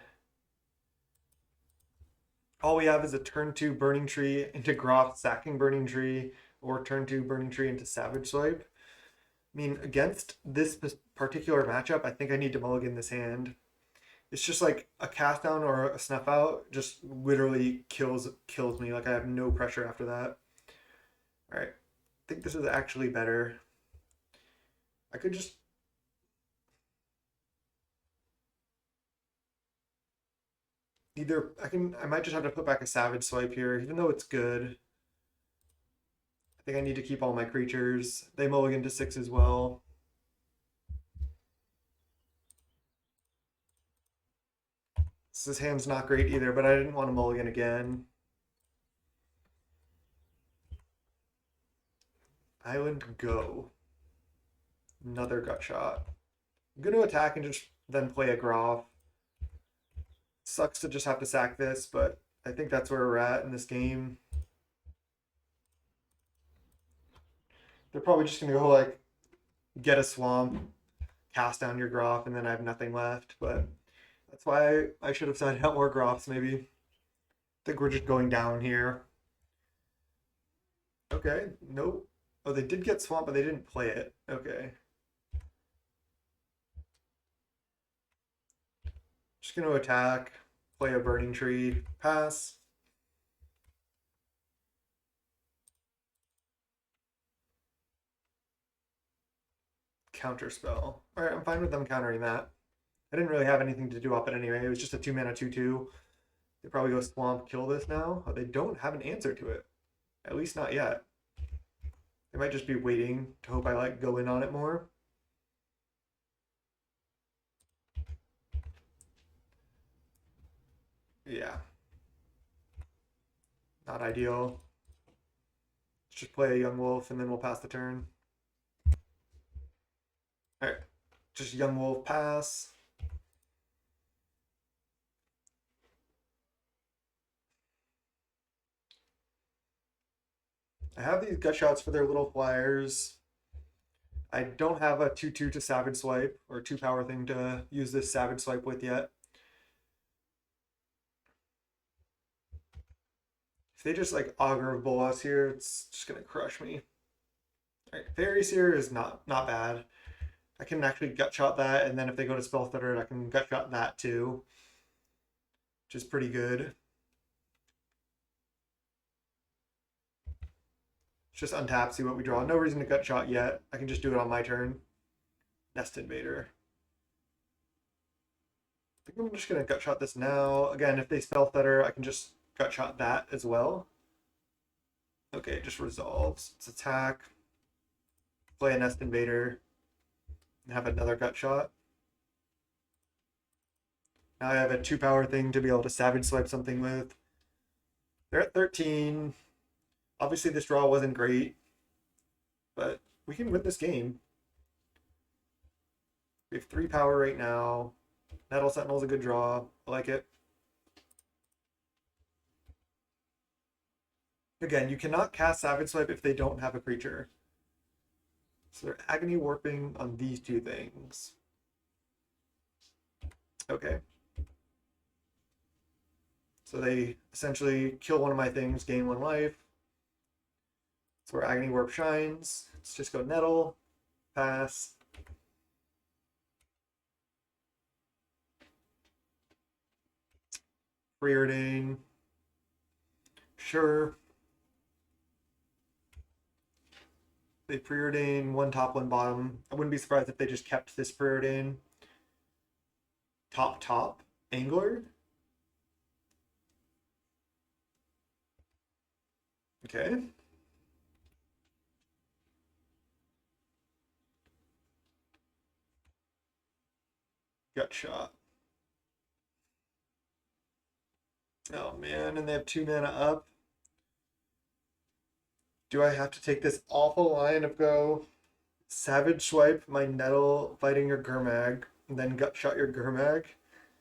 All we have is a turn 2 Burning Tree into Groff sacking Burning Tree, or turn 2 Burning Tree into Savage Swipe. I mean, against this particular matchup, I think I need to mulligan this hand. It's just like a cast down or a snuff out just literally kills me. Like I have no pressure after that. All right, I think this is actually better. I could just I might just have to put back a Savage Swipe here, even though it's good. I think I need to keep all my creatures. They mulligan to 6 as well. This hand's not great either, but I didn't want to mulligan again. Island go. Another gut shot. I'm going to attack and just then play a Groff. Sucks to just have to sack this, but I think that's where we're at in this game. They're probably just going to go like get a swamp, cast down your Groff, and then I have nothing left. But that's why I should have sided out more Groffs maybe. I think we're just going down here. Okay, nope. Oh, they did get swamp, but they didn't play it. Okay. Just going to attack, play a Burning Tree, pass. Counterspell. Alright, I'm fine with them countering that. I didn't really have anything to do up it anyway. It was just a 2-mana 2/2. They probably go swamp, kill this now. Oh, they don't have an answer to it. At least not yet. They might just be waiting to hope I like go in on it more. Yeah. Not ideal. Let's just play a Young Wolf and then we'll pass the turn. Alright. Just Young Wolf pass. I have these gut shots for their little flyers. I don't have a 2/2 to Savage Swipe or 2 power thing to use this Savage Swipe with yet. If they just like Augur of Bolas here, it's just gonna crush me. Alright, Fairies here is not bad. I can actually gut shot that, and then if they go to Spell Stutter, I can gut shot that too, which is pretty good. Just untap, see what we draw. No reason to gut shot yet. I can just do it on my turn. Nest Invader. I think I'm just going to gut shot this now. Again, if they Spell Stutter, I can just gut shot that as well. Okay, it just resolves. Let's attack. Play a Nest Invader. And have another gut shot. Now I have a 2 power thing to be able to Savage Swipe something with. They're at 13. Obviously, this draw wasn't great, but we can win this game. We have 3 power right now. Nettle Sentinel's a good draw. I like it. Again, you cannot cast Savage Swipe if they don't have a creature. So they're Agony Warping on these 2 things. Okay. So they essentially kill one of my things, gain 1 life. That's where Agony Warp shines. Let's just go Nettle, pass. Preordain. Sure. They preordain 1 top, 1 bottom. I wouldn't be surprised if they just kept this preordain. Top, Angler. Okay. Gut shot. Oh man, and they have 2 mana up. Do I have to take this awful line of go Savage Swipe my Nettle fighting your Gurmag, and then Gut Shot your Gurmag?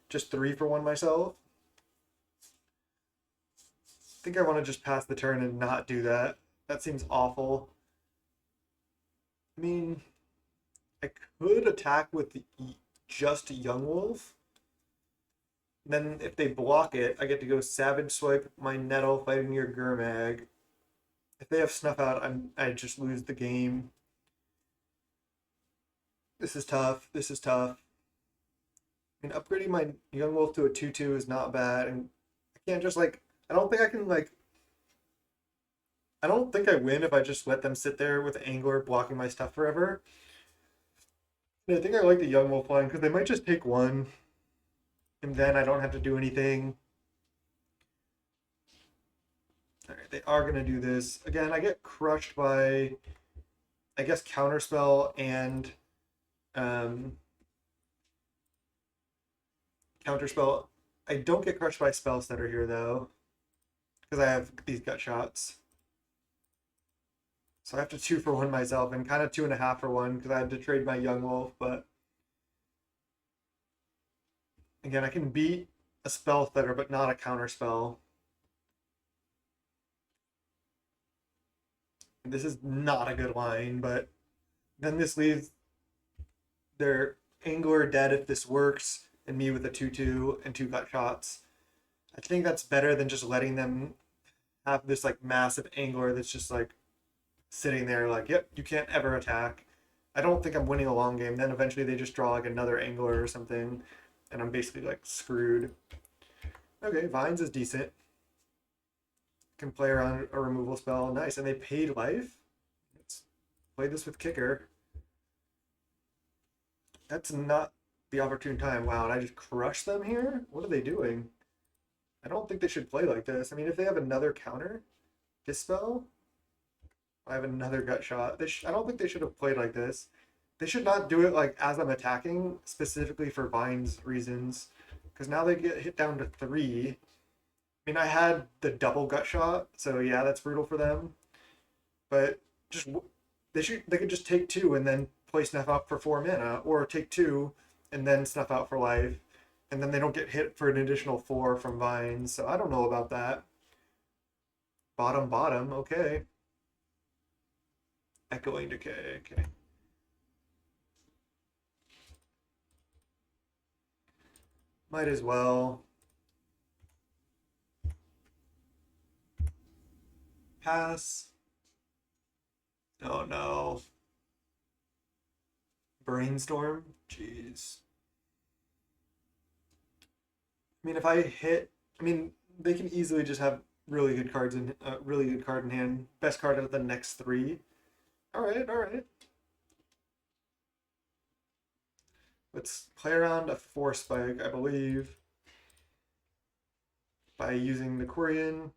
Just 3 for 1 myself? I think I want to just pass the turn and not do that. That seems awful. I mean, I could attack with just Young Wolf. Then if they block it, I get to go Savage Swipe my Nettle fighting your Gurmag. If they have Snuff Out, I just lose the game. This is tough. This is tough. I mean, upgrading my Young Wolf to a 2/2 is not bad, and I can't just like. I don't think I can like. I don't think I win if I just let them sit there with Angler blocking my stuff forever. And I think I like the Young Wolf line because they might just take 1, and then I don't have to do anything. All right, they are gonna do this again. I get crushed by, I guess, Counterspell and Counterspell. I don't get crushed by Spell Stutter here though, because I have these gut shots. So I have to 2 for 1 myself, and kind of 2.5 for 1 because I had to trade my Young Wolf. But again, I can beat a Spell Stutter, but not a Counterspell. This is not a good line, but then this leaves their Angler dead if this works, and me with a 2/2 and 2 gut shots. I think that's better than just letting them have this like massive Angler that's just like sitting there like, yep, you can't ever attack. I don't think I'm winning a long game. Then eventually they just draw like another Angler or something, and I'm basically like screwed. Okay, Vines is decent. Can play around a removal spell. Nice. And they paid life. Let's play this with Kicker. That's not the opportune time. Wow, and I just crushed them here? What are they doing? I don't think they should play like this. I mean, if they have another counter, Dispel, I have another Gut Shot. I don't think they should have played like this. They should not do it like as I'm attacking, specifically for Vines reasons, because now they get hit down to 3. I mean, I had the double Gut Shot, so yeah, that's brutal for them. But just they could just take 2 and then play Snuff Out for 4 mana, or take 2 and then Snuff Out for life, and then they don't get hit for an additional 4 from Vines. So I don't know about that. Bottom, okay. Echoing Decay, okay. Might as well. Pass. Oh no. Brainstorm? Jeez. I mean, if I hit, I mean, they can easily just have really good cards in, really good card in hand. Best card out of the next 3. All right, all right. Let's play around a Force Spike, I believe, by using the Quirion,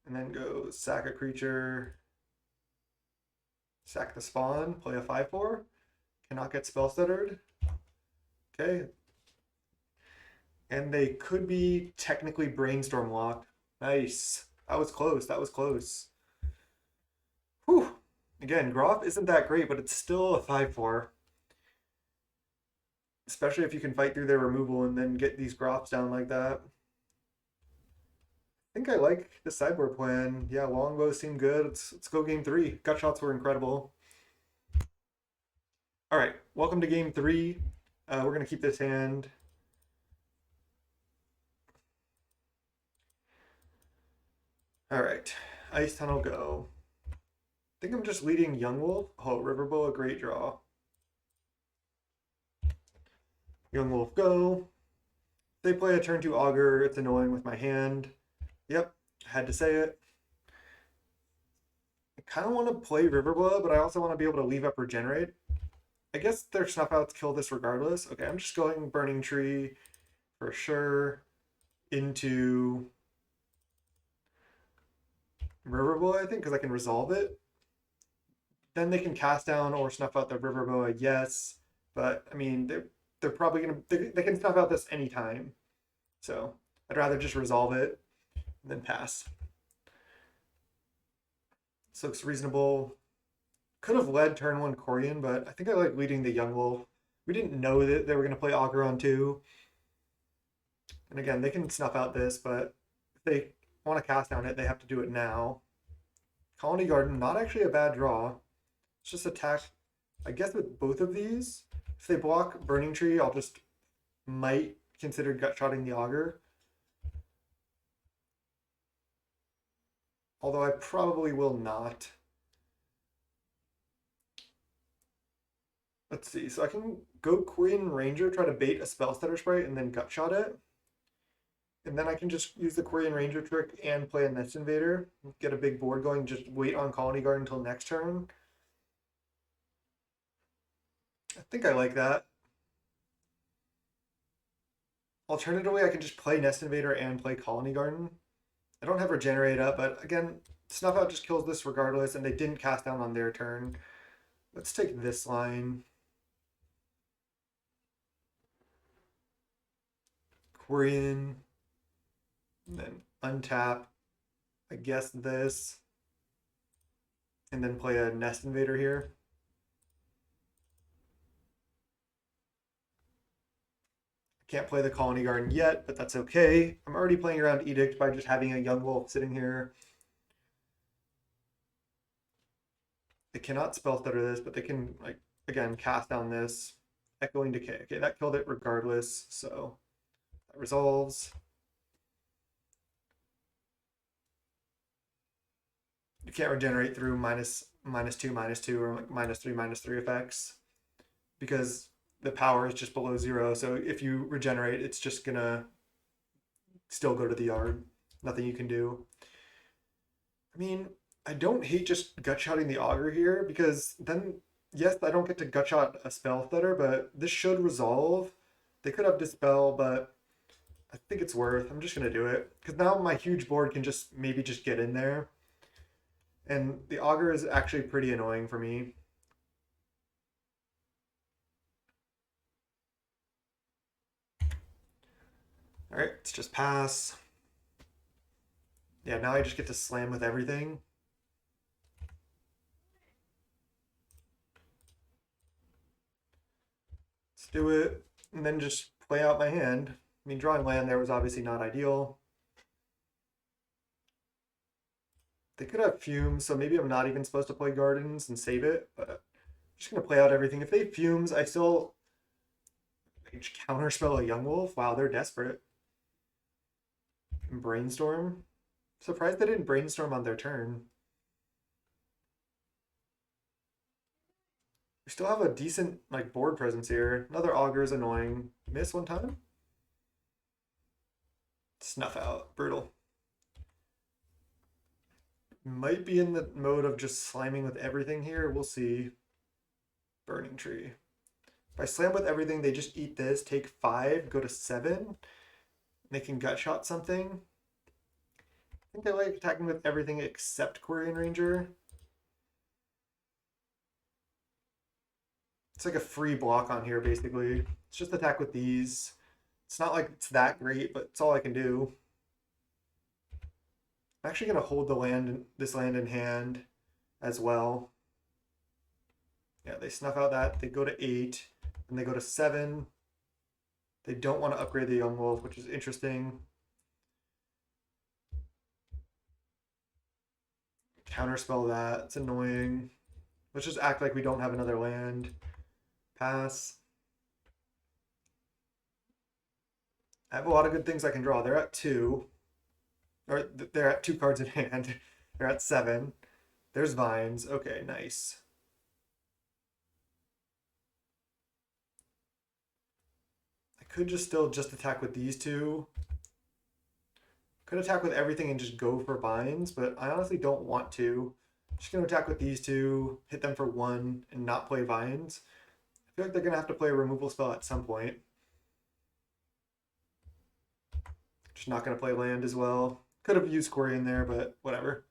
and then go sack a creature, sack the spawn, play a 5/4. Cannot get spell stuttered. Okay. And they could be technically brainstorm locked. Nice. That was close. That was close. Whew. Again, Groff isn't that great, but it's still a 5/4. Especially if you can fight through their removal and then get these Groffs down like that. I think I like the sideboard plan. Yeah, longbows seem good. Let's go game 3. Gut shots were incredible. All right, welcome to game 3. We're gonna keep this hand. All right, Ice Tunnel go. I think I'm just leading Young Wolf. Oh, Riverbow, a great draw. Young Wolf go. They play a turn 2 Augur. It's annoying with my hand. Yep, I had to say it. I kind of want to play Riverblood, but I also want to be able to leave up Regenerate. I guess their Snuff Outs kill this regardless. Okay, I'm just going Burning Tree for sure into Riverboy, I think, because I can resolve it. Then they can cast down or Snuff Out the Riverboa, yes. But, I mean, they're probably gonna they can snuff out this anytime. So I'd rather just resolve it and then pass. This looks reasonable. Could have led turn one Corian, but I think I like leading the Young Wolf. We didn't know that they were going to play Auguron too. And again, they can snuff out this, but if they want to cast down it, they have to do it now. Colony Garden, not actually a bad draw. It's just attack, I guess, with both of these. If they block Burning Tree, I'll just might consider gut-shotting the Augur. Although I probably will not. Let's see, so I can go Queen Ranger, try to bait a Spellstutter Sprite, and then gut-shot it. And then I can just use the Queen Ranger trick and play a Nest Invader, get a big board going, just wait on Colony Guard until next turn. I think I like that. Alternatively, I can just play Nest Invader and play Colony Garden. I don't have Regenerate up, but again, Snuff Out just kills this regardless, and they didn't cast down on their turn. Let's take this line. Quirion. And then untap. I guess this. And then play a Nest Invader here. Can't play the Colony Garden yet, but that's okay. I'm already playing around Edict by just having a Young Wolf sitting here. They cannot Spellstutter this, but they can, like, again, cast down this. Echoing Decay. Okay, that killed it regardless, so that resolves. You can't regenerate through -2/-2 or like -3/-3 effects because the power is just below 0. So if you regenerate, it's just gonna still go to the yard. Nothing you can do. I mean, I don't hate just gut-shotting the Augur here because then, yes, I don't get to gut-shot a Spellstutter, but this should resolve. They could have Dispel, but I think it's worth. I'm just gonna do it because now my huge board can just maybe just get in there. And the Augur is actually pretty annoying for me. All right, let's just pass. Yeah, now I just get to slam with everything. Let's do it, and then just play out my hand. I mean, drawing land there was obviously not ideal. They could have Fumes, so maybe I'm not even supposed to play Gardens and save it, but I'm just going to play out everything. If they Fumes, I still counterspell a Young Wolf. Wow, they're desperate. And Brainstorm. Surprised they didn't Brainstorm on their turn. We still have a decent like board presence here. Another Augur is annoying. Miss one time? Snuff Out. Brutal. Might be in the mode of just slamming with everything here. We'll see. Burning Tree. If I slam with everything, they just eat this, take 5, go to 7. They can gut shot something. I think I like attacking with everything except Quirion Ranger. It's like a free block on here, basically. It's just attack with these. It's not like it's that great, but it's all I can do. I'm actually going to hold this land in hand as well. Yeah, they snuff out that. They go to 8, and they go to 7. They don't want to upgrade the Young Wolf, which is interesting. Counterspell that. It's annoying. Let's just act like we don't have another land. Pass. I have a lot of good things I can draw. They're at 2. Or they're at 2 cards in hand. They're at 7. There's Vines. Okay, nice. I could just still just attack with these 2. Could attack with everything and just go for Vines, but I honestly don't want to. I'm just going to attack with these 2, hit them for 1, and not play Vines. I feel like they're going to have to play a removal spell at some point. Just not going to play land as well. Could have used Quirion there, but whatever.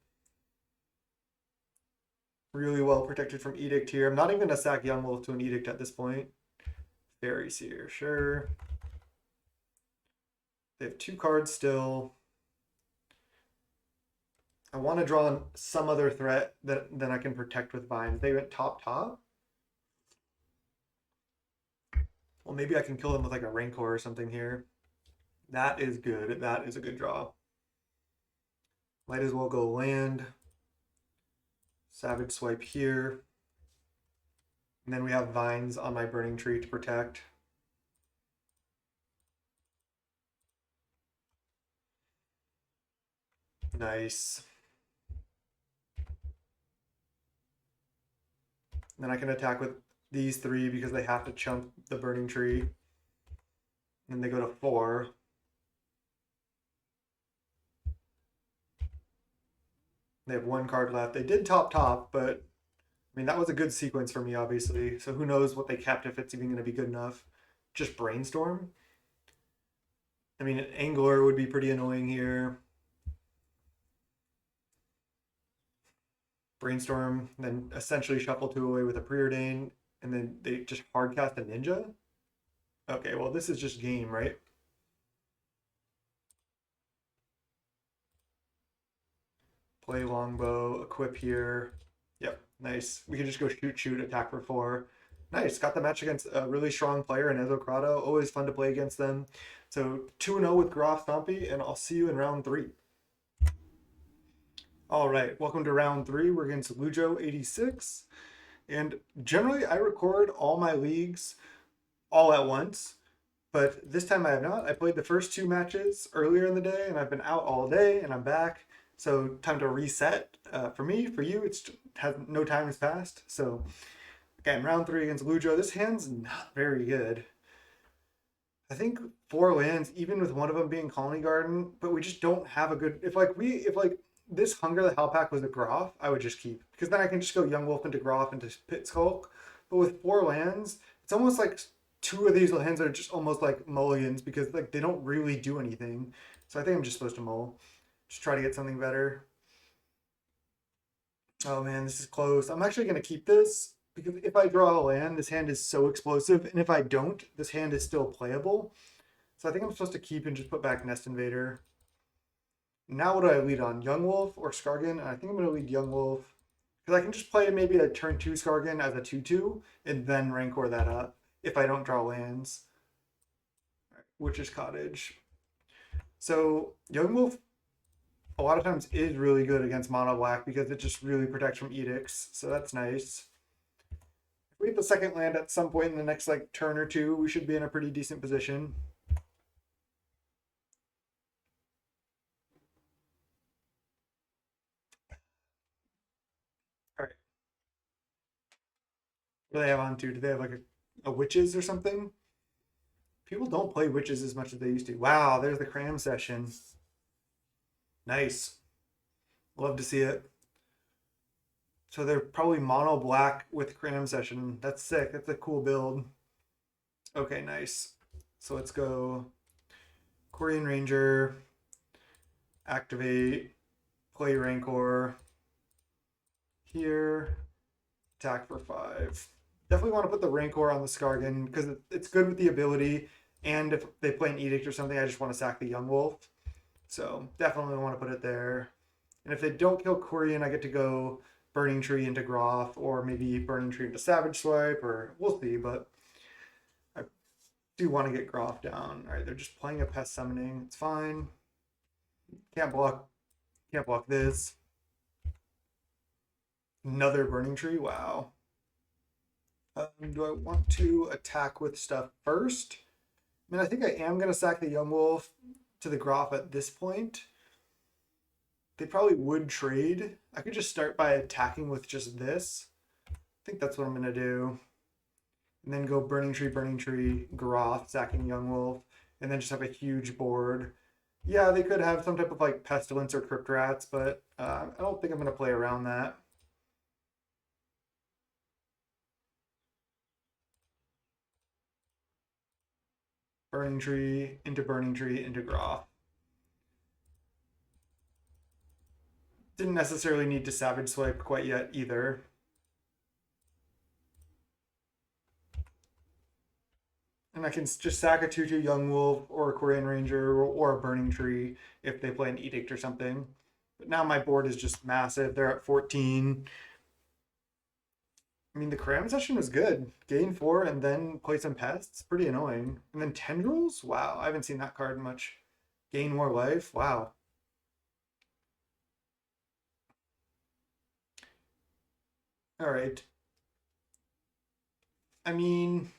Really well protected from Edict here. I'm not even going to sack Young Wolf to an Edict at this point. If Fairy Seer, sure. They have 2 cards still. I want to draw some other threat that then I can protect with vines. They went top top. Well, maybe I can kill them with like a Rancor or something here. That is good. That is a good draw. Might as well go land. Savage Swipe here. And then we have vines on my Burning Tree to protect. Nice. Then I can attack with these 3 because they have to chump the Burning Tree. And then they go to 4. They have 1 card left. They did top top, but I mean, that was a good sequence for me, obviously. So who knows what they kept, if it's even going to be good enough. Just Brainstorm. I mean, an Angler would be pretty annoying here. Brainstorm, then essentially shuffle 2 away with a Preordain, and then they just hardcast a Ninja? Okay, well, this is just game, right? Play Longbow, equip here. Yep, nice. We can just go shoot, attack for 4. Nice, got the match against a really strong player in Ezokrado. Always fun to play against them. So 2-0 with Groff, Stompy, and I'll see you in round 3. All right, welcome to round 3. We're against Lujo86. And generally, I record all my leagues all at once. But this time I have not. I played the first 2 matches earlier in the day, and I've been out all day, and I'm back. So time to reset. For me, for you, it's no time has passed. So again, round 3 against Lujo. This hand's not very good. I think 4 lands, even with one of them being Colony Garden, but we just don't have a good. If this Hunger the Howlpack was a Groff, I would just keep, because then I can just go Young Wolf into Groff into Pit Skulk. But with 4 lands, it's almost like 2 of these lands are just almost like mulligans because like they don't really do anything. So I think I'm just supposed to mull. Just try to get something better. Oh man, this is close. I'm actually going to keep this because if I draw a land, this hand is so explosive. And if I don't, this hand is still playable. So I think I'm supposed to keep and just put back Nest Invader. Now what do I lead on? Young Wolf or Skargan? I think I'm going to lead Young Wolf. Because I can just play maybe a turn 2 Skargan as a 2-2 and then Rancor that up if I don't draw lands. Witch's Cottage. So Young Wolf a lot of times is really good against mono black because it just really protects from edicts. So that's nice. If we hit the second land at some point in the next like turn or 2, we should be in a pretty decent position. All right. What do they have on to? Do they have like a witches or something? People don't play witches as much as they used to. Wow, there's the cram session. Nice. Love to see it. So they're probably mono black with cram session. That's sick. That's a cool build. Okay, nice. So let's go Quarian Ranger, activate, play Rancor here, attack for 5. Definitely want to put the Rancor on the Skargan because it's good with the ability, and if they play an Edict or something, I just want to sack the Young Wolf. So definitely want to put it there. And if they don't kill Quarian, I get to go Burning Tree into Groff, or maybe Burning Tree into Savage Swipe, or we'll see, but I do want to get Groff down. All right, they're just playing a Pest Summoning. It's fine. Can't block this. Another Burning Tree, wow. Do I want to attack with stuff first? I mean, I think I am going to sack the Young Wolf to the Groff at this point. They probably would trade. I could just start by attacking with just this. I think that's what I'm going to do. And then go Burning Tree, Groff, sacking Young Wolf, and then just have a huge board. Yeah, they could have some type of like Pestilence or Crypt Rats, but I don't think I'm going to play around that. Burning Tree, into Groff. Didn't necessarily need to Savage Swipe quite yet either. And I can just sack a 2/2 Young Wolf or a Korean Ranger or a Burning Tree if they play an Edict or something. But now my board is just massive. They're at 14. I mean, the cram session was good. Gain 4 and then play some pests. Pretty annoying. And then Tendrils? Wow, I haven't seen that card much. Gain more life? Wow. All right. I mean,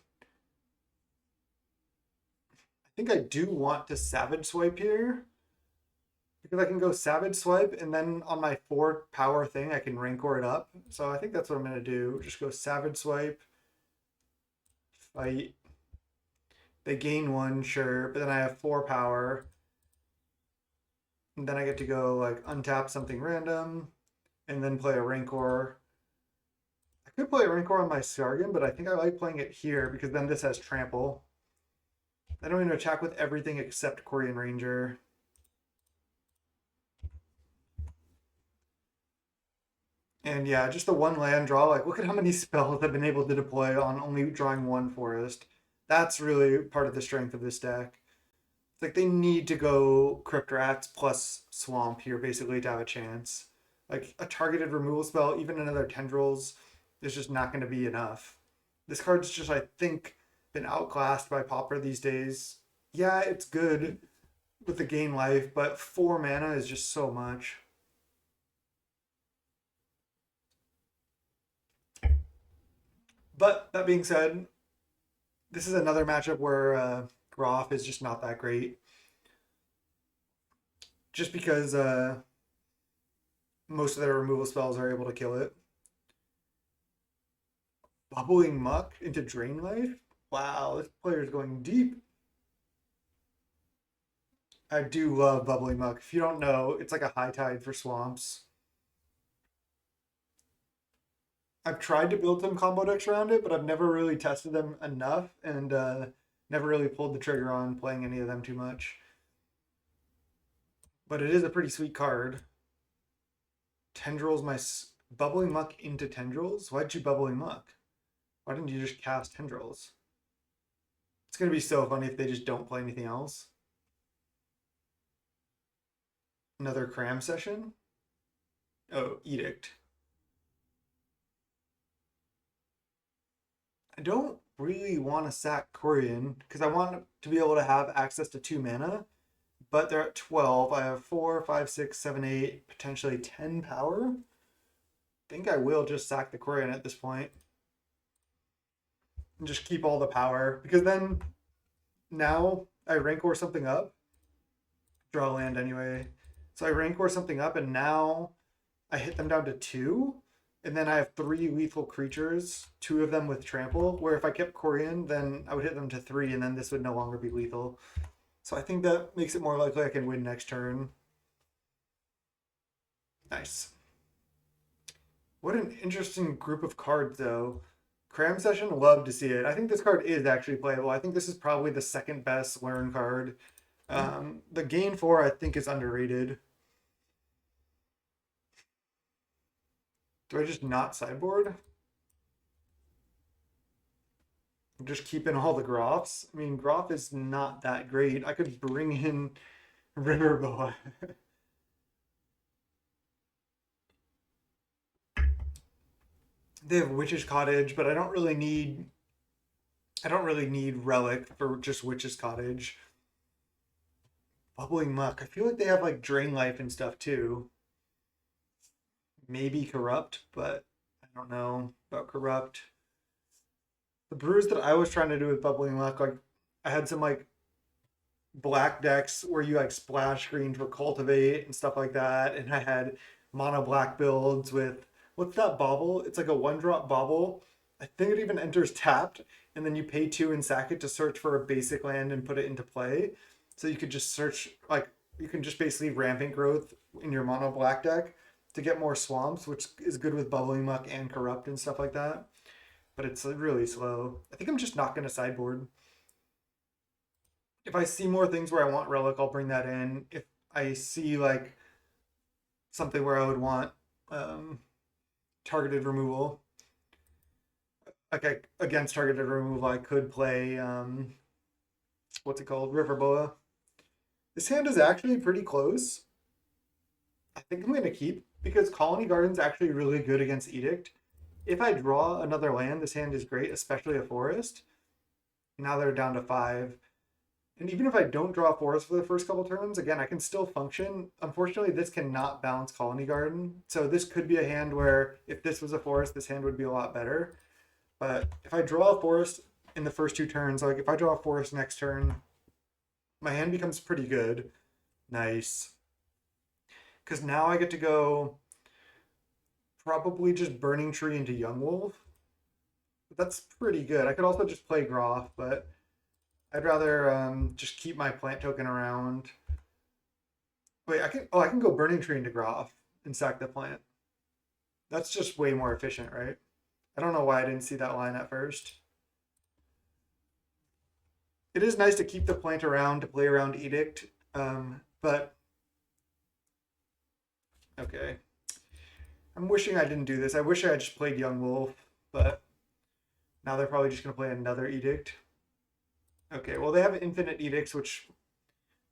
I think I do want to Savage Swipe here. Because I can go Savage Swipe, and then on my 4 power thing, I can Rancor it up. So I think that's what I'm going to do. Just go Savage Swipe. Fight. They gain 1, sure. But then I have 4 power. And then I get to go, like, untap something random. And then play a Rancor. I could play a Rancor on my Sargon, but I think I like playing it here, because then this has Trample. I don't even attack with everything except Korean Ranger. And yeah, just the 1 land draw. Like, look at how many spells I've been able to deploy on only drawing 1 forest. That's really part of the strength of this deck. It's like they need to go Crypt Rats plus Swamp here, basically, to have a chance. Like, a targeted removal spell, even another Tendrils, is just not going to be enough. This card's just, I think, been outclassed by Pauper these days. Yeah, it's good with the gain life, but 4 mana is just so much. But that being said, this is another matchup where Groff is just not that great. Just because most of their removal spells are able to kill it. Bubbling Muck into Drain Life? Wow, this player's going deep. I do love Bubbling Muck. If you don't know, it's like a high tide for swamps. I've tried to build some combo decks around it, but I've never really tested them enough and never really pulled the trigger on playing any of them too much. But it is a pretty sweet card. Tendrils, my Bubbling Muck into Tendrils? Why'd you Bubbling Muck? Why didn't you just cast Tendrils? It's going to be so funny if they just don't play anything else. Another cram session? Oh, Edict. I don't really want to sack Korean because I want to be able to have access to 2 mana, but they're at 12. I have 4, 5, 6, 7, 8, potentially 10 power. I think I will just sack the Korean at this point and just keep all the power, because then now I Rancor something up, draw land anyway. So I Rancor something up, and now I hit them down to 2. And then I have 3 lethal creatures, 2 of them with trample, where if I kept Korean, then I would hit them to 3, and then this would no longer be lethal. So I think that makes it more likely I can win next turn. Nice. What an interesting group of cards, though. Cram Session, love to see it. I think this card is actually playable. I think this is probably the second best learn card. The Gain 4, I think, is underrated. Do I just not sideboard? I'm just keeping all the Groffs. I mean, Groff is not that great. I could bring in River BOI. They have Witch's Cottage, but I don't really need Relic for just Witch's Cottage. Bubbling Muck. I feel like they have like Drain Life and stuff too. Maybe Corrupt, but I don't know about Corrupt. The brews that I was trying to do with Bubbling Muck, like I had some like black decks where you like splash green for Cultivate and stuff like that, and I had mono black builds with what's that bauble? It's like a 1-drop bauble. I think it even enters tapped, and then you pay 2 and sack it to search for a basic land and put it into play. So you could just search, like you can just basically Rampant Growth in your mono black deck to get more swamps, which is good with Bubbling Muck and Corrupt and stuff like that. But it's really slow. I think I'm just not going to sideboard. If I see more things where I want Relic, I'll bring that in. If I see like something where I would want targeted removal, like against targeted removal, I could play what's it called? River Boa. This hand is actually pretty close. I think I'm going to keep because Colony Garden's actually really good against Edict. If I draw another land, this hand is great, especially a forest. Now they're down to 5. And even if I don't draw a forest for the first couple turns, again, I can still function. Unfortunately, this cannot bounce Colony Garden. So this could be a hand where if this was a forest, this hand would be a lot better. But if I draw a forest in the first 2 turns, like if I draw a forest next turn, my hand becomes pretty good. Nice. Because now I get to go probably just Burning Tree into Young Wolf. That's pretty good. I could also just play Groff, but I'd rather just keep my plant token around. Wait, I can go Burning Tree into Groff and sack the plant. That's just way more efficient, right? I don't know why I didn't see that line at first. It is nice to keep the plant around to play around Edict, but okay. I'm wishing I didn't do this. I wish I had just played Young Wolf, but now they're probably just going to play another Edict. Okay, well, they have infinite Edicts, which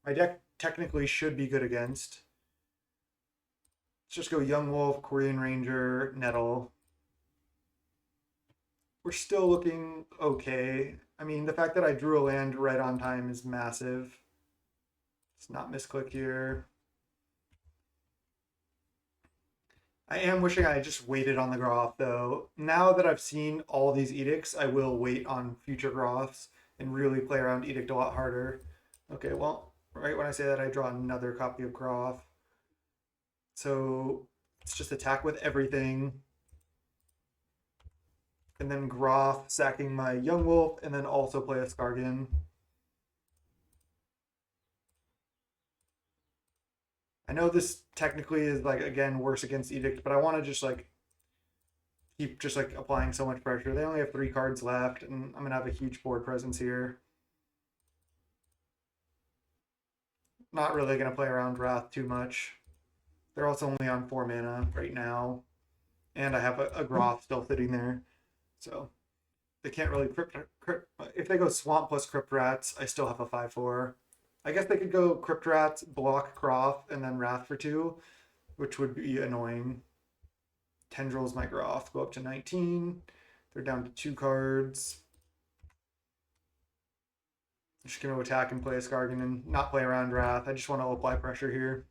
my deck technically should be good against. Let's just go Young Wolf, Korean Ranger, Nettle. We're still looking okay. I mean, the fact that I drew a land right on time is massive. Let's not misclick here. I am wishing I just waited on the Groff, though. Now that I've seen all these Edicts, I will wait on future Groffs and really play around Edict a lot harder. Okay, well, right when I say that, I draw another copy of Groff. So let's just attack with everything. And then Groff sacking my Young Wolf, and then also play a Skargan. I know this technically is like again worse against Edict, but I want to just like keep just like applying so much pressure. They only have 3 cards left, and I'm gonna have a huge board presence here. Not really gonna play around Wrath too much. They're also only on 4 mana right now, and I have a Groff still sitting there, so they can't really crypt. If they go Swamp plus Crypt Rats, I still have a 5/4. I guess they could go Crypt Rats, block Groff, and then Wrath for 2, which would be annoying. Tendrils my Groff go up to 19. They're down to 2 cards. I'm just going to attack and play a Skargan and not play around Wrath. I just want to apply pressure here.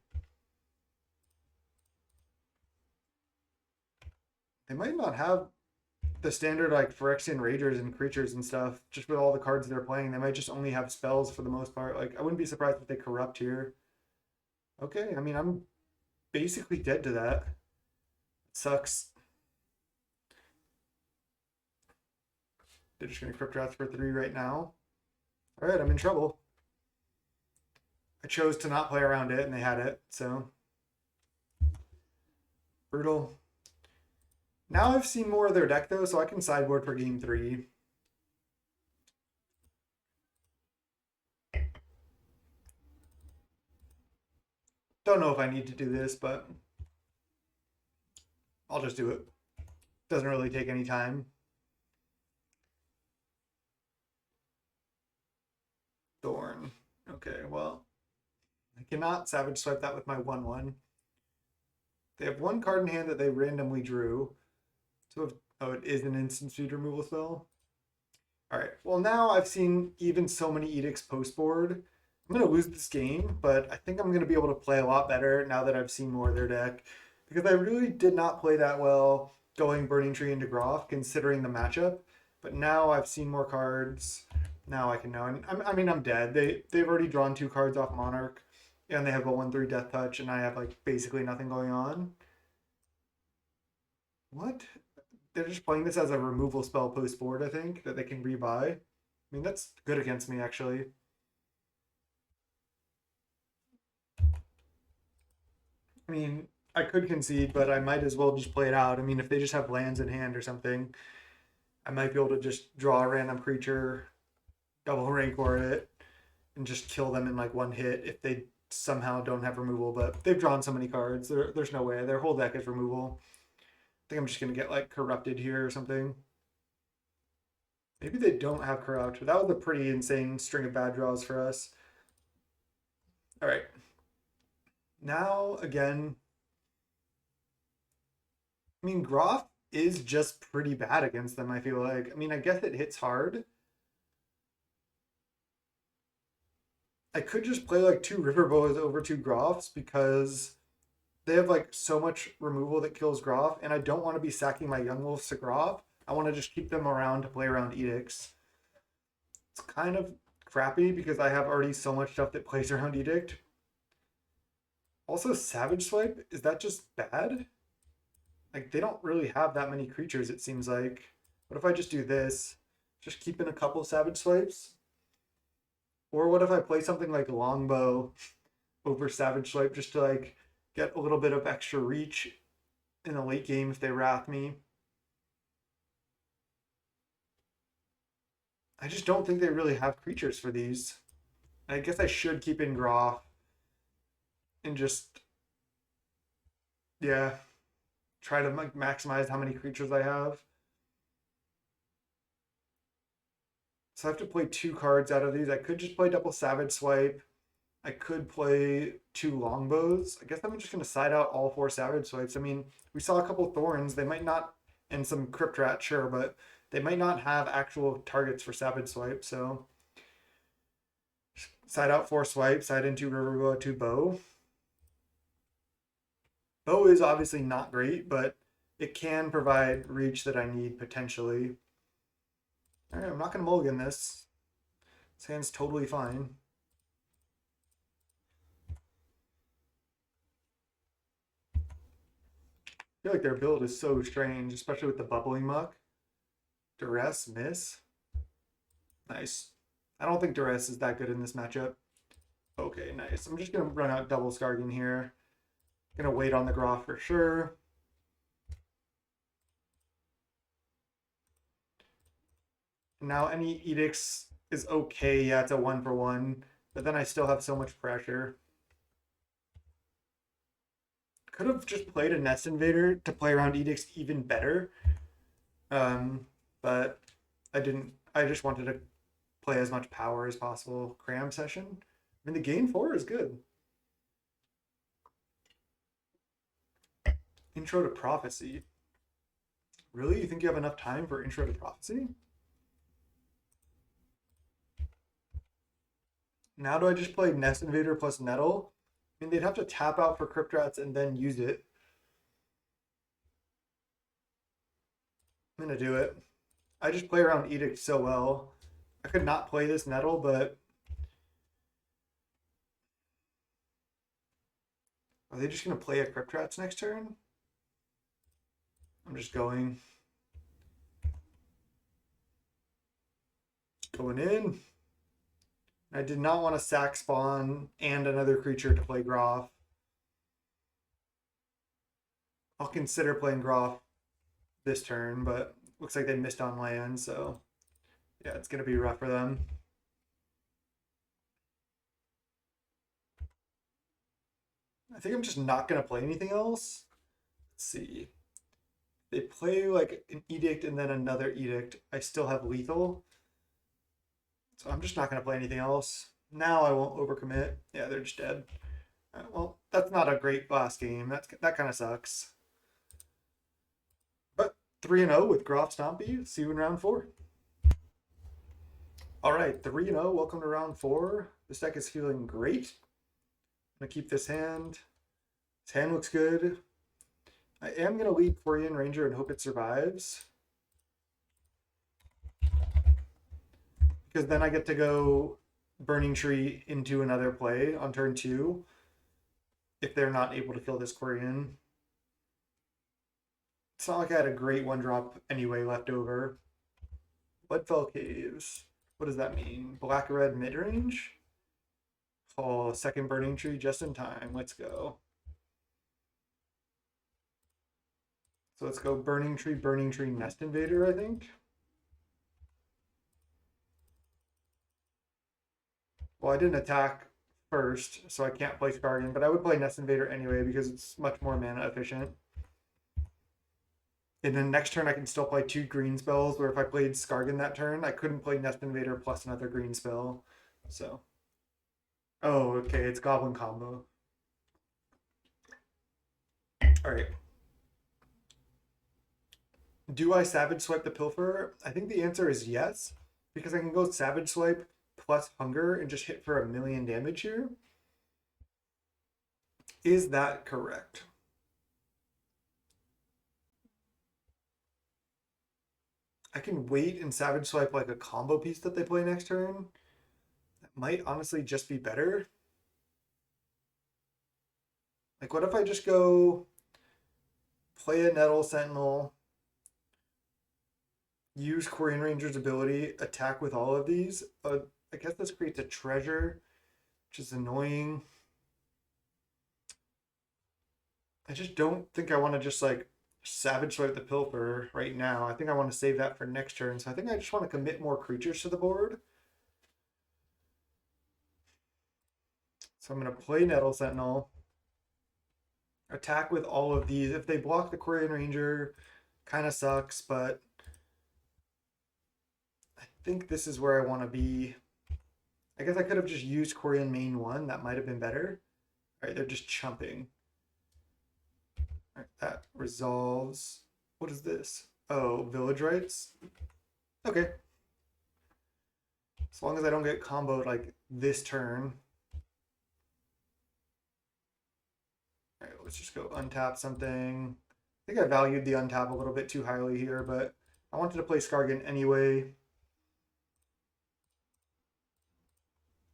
They might not have the standard like Phyrexian Ragers and creatures and stuff. Just with all the cards they're playing, they might just only have spells for the most part. Like I wouldn't be surprised if they corrupt here. Okay, I mean I'm basically dead to that. It sucks. They're just gonna Crypt Rats for 3 right now. All right, I'm in trouble. I chose to not play around it, and they had it, so brutal. Now I've seen more of their deck, though, so I can sideboard for game 3. Don't know if I need to do this, but I'll just do it. Doesn't really take any time. Thorn. Okay, well, I cannot Savage Swipe that with my 1/1. They have 1 card in hand that they randomly drew. So, oh, it is an instant speed removal spell. All right. Well, now I've seen even so many Edicts post board. I'm going to lose this game, but I think I'm going to be able to play a lot better now that I've seen more of their deck. Because I really did not play that well going Burning Tree into Groff, considering the matchup. But now I've seen more cards. Now I can know. And I'm dead. They've already drawn 2 cards off Monarch. And they have a 1/3 Death Touch, and I have like basically nothing going on. What? They're just playing this as a removal spell post board, I think, that they can rebuy. I mean, that's good against me, actually. I mean, I could concede, but I might as well just play it out. I mean, if they just have lands in hand or something, I might be able to just draw a random creature, double Rancor it, and just kill them in like 1 hit if they somehow don't have removal. But they've drawn so many cards, there's no way. Their whole deck is removal. I think I'm just going to get like corrupted here or something. Maybe they don't have corrupt. That was a pretty insane string of bad draws for us. All right. Now, again, I mean, Groff is just pretty bad against them, I feel like. I mean, I guess it hits hard. I could just play like 2 Riverboas over 2 Groffs because they have like so much removal that kills Groff, and I don't want to be sacking my Young Wolves to Groff. I want to just keep them around to play around Edicts. It's kind of crappy because I have already so much stuff that plays around Edict. Also, Savage Swipe, is that just bad? Like, they don't really have that many creatures, it seems like. What if I just do this? Just keep in a couple Savage Swipes? Or what if I play something like Longbow over Savage Swipe just to, like, get a little bit of extra reach in the late game if they wrath me? I just don't think they really have creatures for these. I guess I should keep in Groff and just, yeah, try to like maximize how many creatures I have. So I have to play 2 cards out of these. I could just play double Savage Swipe. I could play 2 Longbows. I guess I'm just going to side out all 4 Savage Swipes. I mean, we saw a couple Thorns. They might not, and some Crypt Rat, sure, but they might not have actual targets for Savage Swipe. So side out 4 swipes, side into Riverboa 2 Bow. Bow is obviously not great, but it can provide reach that I need potentially. All right, I'm not going to mulligan this. This hand's totally fine. I feel like their build is so strange, especially with the Bubbling Muck. Duress, miss. Nice. I don't think Duress is that good in this matchup. Okay, nice. I'm just going to run out double Scargin here. Going to wait on the Groff for sure. Now any Edicts is okay. Yeah, it's a 1-for-1. But then I still have so much pressure. Could have just played a Nest Invader to play around Edicts even better. But I didn't. I just wanted to play as much power as possible. Cram Session. I mean, the Gain 4 is good. Intro to Prophecy. Really? You think you have enough time for Intro to Prophecy? Now do I just play Nest Invader plus Nettle? I mean, they'd have to tap out for Crypt Rats and then use it. I'm gonna do it. I just play around Edict so well. I could not play this Nettle, but are they just gonna play a Crypt Rats next turn? I'm just going in. I did not want to sack spawn and another creature to play Groff. I'll consider playing Groff this turn, but looks like they missed on land, so yeah, it's going to be rough for them. I think I'm just not going to play anything else. Let's see. They play like an Edict and then another Edict. I still have lethal. So I'm just not going to play anything else. Now I won't overcommit. Yeah, they're just dead. Well, that's not a great last game. That kind of sucks. But 3-0 with Groff Stompy. See you in round 4. All right, 3-0. Welcome to round 4. This deck is feeling great. I'm going to keep this hand. This hand looks good. I am going to lead Quirion Ranger and hope it survives. Because then I get to go Burning Tree into another play on turn 2 if they're not able to kill this Quirion. It's not like I had a great 1-drop anyway left over. Bloodfell Caves. What does that mean? Black red mid-range? Oh, second Burning Tree just in time. Let's go. So let's go Burning Tree, Nest Invader, I think. Well, I didn't attack first, so I can't play Scargin, but I would play Nest Invader anyway because it's much more mana efficient. And then next turn I can still play 2 green spells, where if I played Skargan that turn, I couldn't play Nest Invader plus another green spell. So, oh, okay, it's Goblin combo. All right. Do I Savage Swipe the Pilfer? I think the answer is yes, because I can go Savage Swipe plus Hunger and just hit for 1,000,000 damage here. Is that correct? I can wait and Savage Swipe like a combo piece that they play next turn. That might honestly just be better. Like, what if I just go play a Nettle Sentinel, use Quarian Ranger's ability, attack with all of these? I guess this creates a treasure, which is annoying. I just don't think I want to just like Savage Swipe the Pilfer right now. I think I want to save that for next turn. So I think I just want to commit more creatures to the board. So I'm going to play Nettle Sentinel, attack with all of these. If they block the Quarian Ranger, kind of sucks, but I think this is where I want to be. I guess I could have just used Quarian main 1. That might have been better. All right, they're just chumping. All right, that resolves. What is this? Oh, Village Rites? Okay. As long as I don't get comboed like this turn. All right, let's just go untap something. I think I valued the untap a little bit too highly here, but I wanted to play Skargan anyway.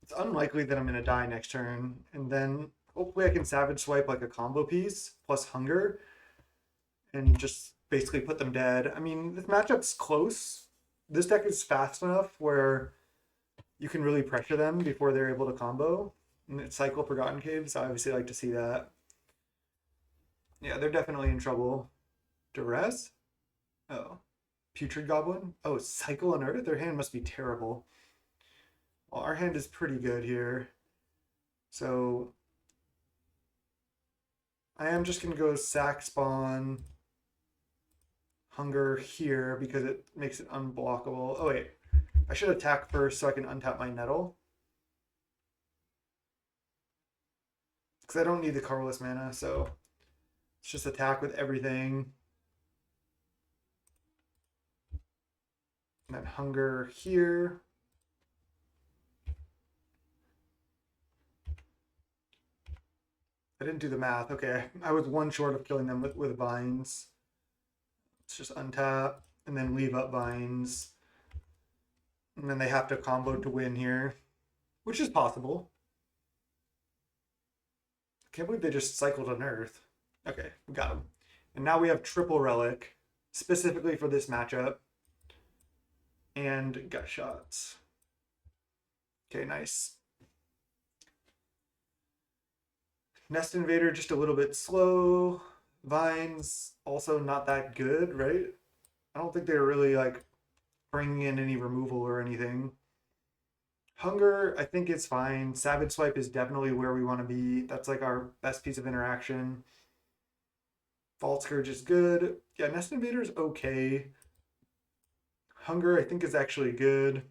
It's unlikely that I'm going to die next turn, and then hopefully I can Savage Swipe like a combo piece plus Hunger and just basically put them dead. I mean, this matchup's close. This deck is fast enough where you can really pressure them before they're able to combo. And it's cycle Forgotten Caves, so I obviously like to see that. Yeah, they're definitely in trouble. Duress? Oh. Putrid Goblin? Oh, Cycle Unearth? Their hand must be terrible. Well, our hand is pretty good here. So I am just going to go Sack Spawn Hunger here because it makes it unblockable. Oh, wait. I should attack first so I can untap my Nettle. Because I don't need the colorless mana, so let's just attack with everything. And then Hunger here. I didn't do the math. Okay, I was 1 short of killing them with vines. Let's just untap and then leave up vines. And then they have to combo to win here, which is possible. I can't believe they just cycled an Earth. Okay, we got him. And now we have triple Relic, specifically for this matchup. And gut shots. Okay, nice. Nest Invader just a little bit slow. Vines also not that good, right? I don't think they're really like bringing in any removal or anything. Hunger, I think it's fine. Savage Swipe is definitely where we want to be. That's like our best piece of interaction. Vault Scourge is good. Yeah, Nest Invader is okay. Hunger, I think, is actually good.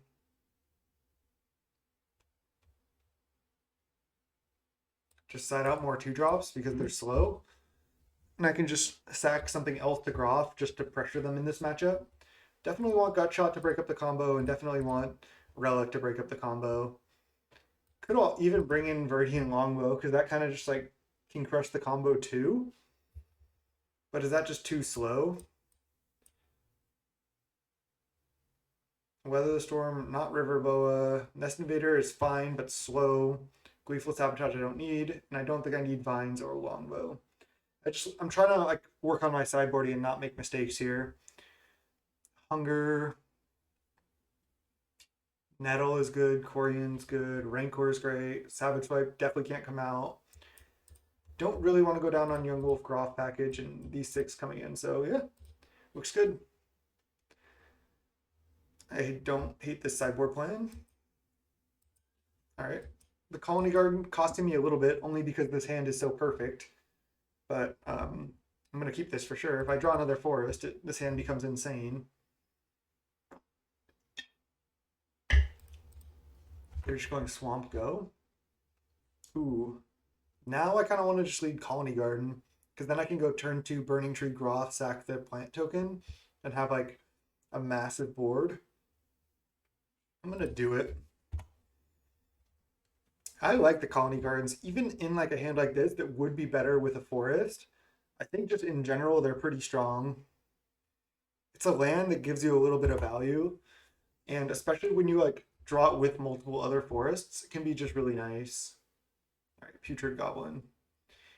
Just side out more 2-drops because they're slow. And I can just sack something else to Groff just to pressure them in this matchup. Definitely want Gut Shot to break up the combo, and definitely want Relic to break up the combo. Could all even bring in Verdian Longbow, because that kind of just like can crush the combo too. But is that just too slow? Weather the Storm, not River Boa. Nest Invader is fine, but slow. Gleeful Sabotage I don't need, and I don't think I need Vines or Longbow. I'm trying to like work on my sideboarding and not make mistakes here. Hunger. Nettle is good. Quarian's good. Rancor is great. Savage Swipe definitely can't come out. Don't really want to go down on Young Wolf Groff package and these 6 coming in. So yeah, looks good. I don't hate this sideboard plan. All right. The Colony Garden costing me a little bit only because this hand is so perfect. But I'm going to keep this for sure. If I draw another forest, this hand becomes insane. They're just going Swamp Go. Ooh. Now I kind of want to just lead Colony Garden, because then I can go turn 2 Burning Tree Groff, sack the plant token, and have like a massive board. I'm going to do it. I like the Colony Gardens, even in like a hand like this that would be better with a forest. I think just in general, they're pretty strong. It's a land that gives you a little bit of value, and especially when you like draw it with multiple other forests, it can be just really nice. All right, Putrid Goblin.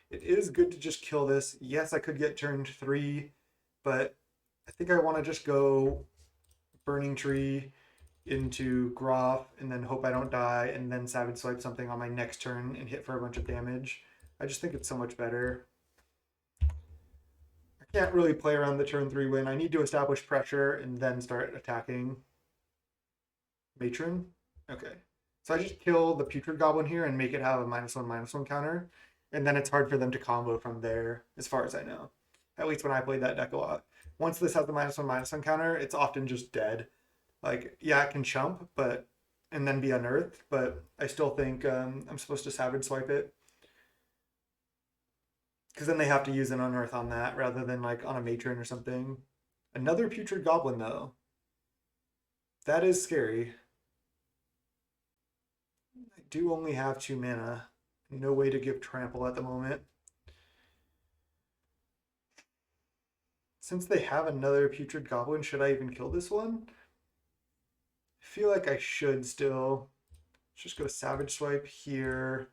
It is good to just kill this. Yes, I could get turned 3, but I think I want to just go Burning Tree into Groff and then hope I don't die and then Savage Swipe something on my next turn and hit for a bunch of damage. I just think it's so much better. I can't really play around the turn 3 win. I need to establish pressure and then start attacking. Matron? Okay. So I just kill the Putrid Goblin here and make it have a -1/-1 counter. And then it's hard for them to combo from there, as far as I know. At least when I played that deck a lot. Once this has the -1/-1 counter, it's often just dead. Like, yeah, it can chump, but and then be unearthed, but I still think I'm supposed to Savage Swipe it. Because then they have to use an unearth on that rather than like on a matron or something. Another Putrid Goblin, though. That is scary. I do only have 2 mana. No way to give trample at the moment. Since they have another Putrid Goblin, should I even kill this one? I feel like I should still. Let's just go Savage Swipe here.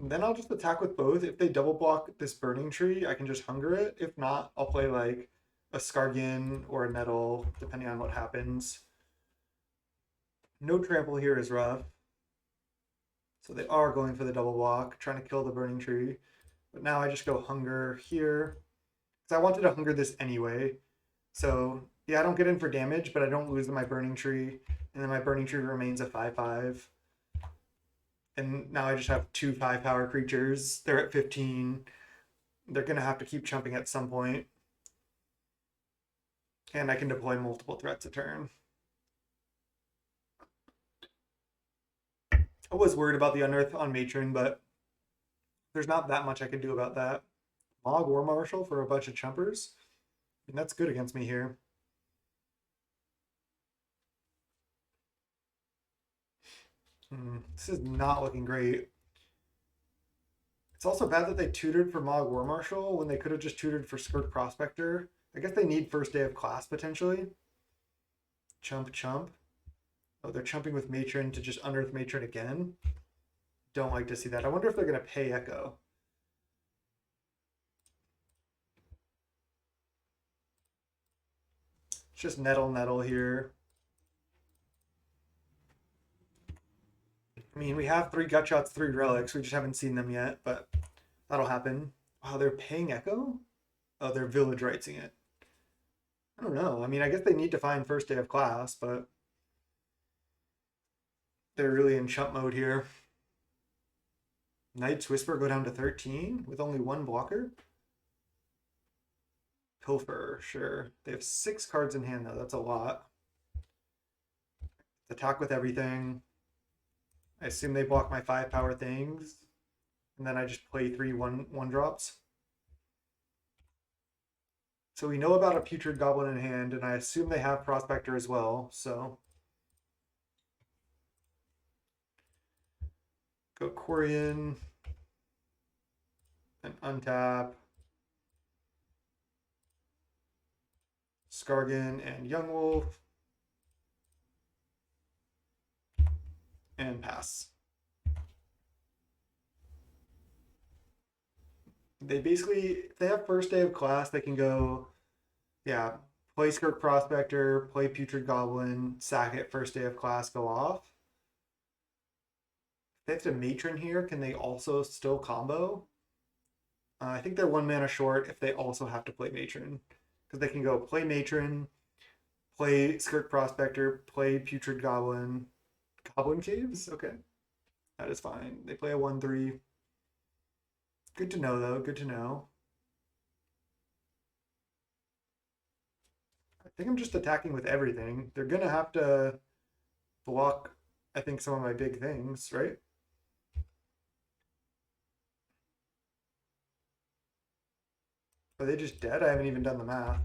And then I'll just attack with both. If they double block this Burning Tree, I can just Hunger it. If not, I'll play like a Scargin or a Nettle, depending on what happens. No trample here is rough. So they are going for the double block, trying to kill the Burning Tree. But now I just go Hunger here. Because I wanted to Hunger this anyway. So yeah, I don't get in for damage, but I don't lose my Burning Tree. And then my Burning Tree remains a 5/5. And now I just have 2 5-power creatures. They're at 15. They're going to have to keep chumping at some point. And I can deploy multiple threats a turn. I was worried about the Unearth on Matron, but there's not that much I can do about that. Mog War Marshal for a bunch of chumpers. And that's good against me here. This is not looking great. It's also bad that they tutored for Mog War Marshal when they could have just tutored for Skirk Prospector. I guess they need first day of class potentially. Chump, chump. Oh, they're chumping with Matron to just unearth Matron again. Don't like to see that. I wonder if they're going to pay Echo. It's just Nettle, Nettle here. I mean, we have 3 gut shots, 3 relics. We just haven't seen them yet, but that'll happen. Wow, they're paying Echo? Oh, they're village rightsing it. I don't know. I mean, I guess they need to find first day of class, but they're really in chump mode here. Knight's Whisper go down to 13 with only 1 blocker. Pilfer, sure. They have 6 cards in hand, though. That's a lot. Attack with everything. I assume they block my 5-power things. And then I just play 3 1/drops. So we know about a Putrid Goblin in hand, and I assume they have Prospector as well, so. Go Quarian. And untap. Scargin and Young Wolf. And pass. They basically, if they have first day of class, they can go, yeah, play Skirk Prospector, play Putrid Goblin, sack it first day of class, go off. If they have to Matron here, can they also still combo? I think they're 1 mana short if they also have to play Matron. Because they can go play Matron, play Skirk Prospector, play Putrid Goblin, Goblin Caves? Okay. That is fine. They play a 1/3. Good to know, though. Good to know. I think I'm just attacking with everything. They're going to have to block, I think, some of my big things, right? Are they just dead? I haven't even done the math.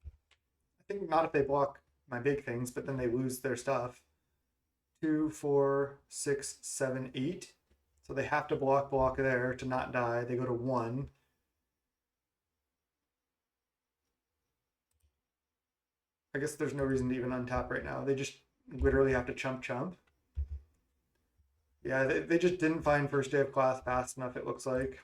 I think not if they block my big things, but then they lose their stuff. 2, 4, 6, 7, 8. So they have to block there to not die. They go to 1. I guess there's no reason to even untap right now. They just literally have to chump. Yeah, they just didn't find first day of class fast enough, it looks like.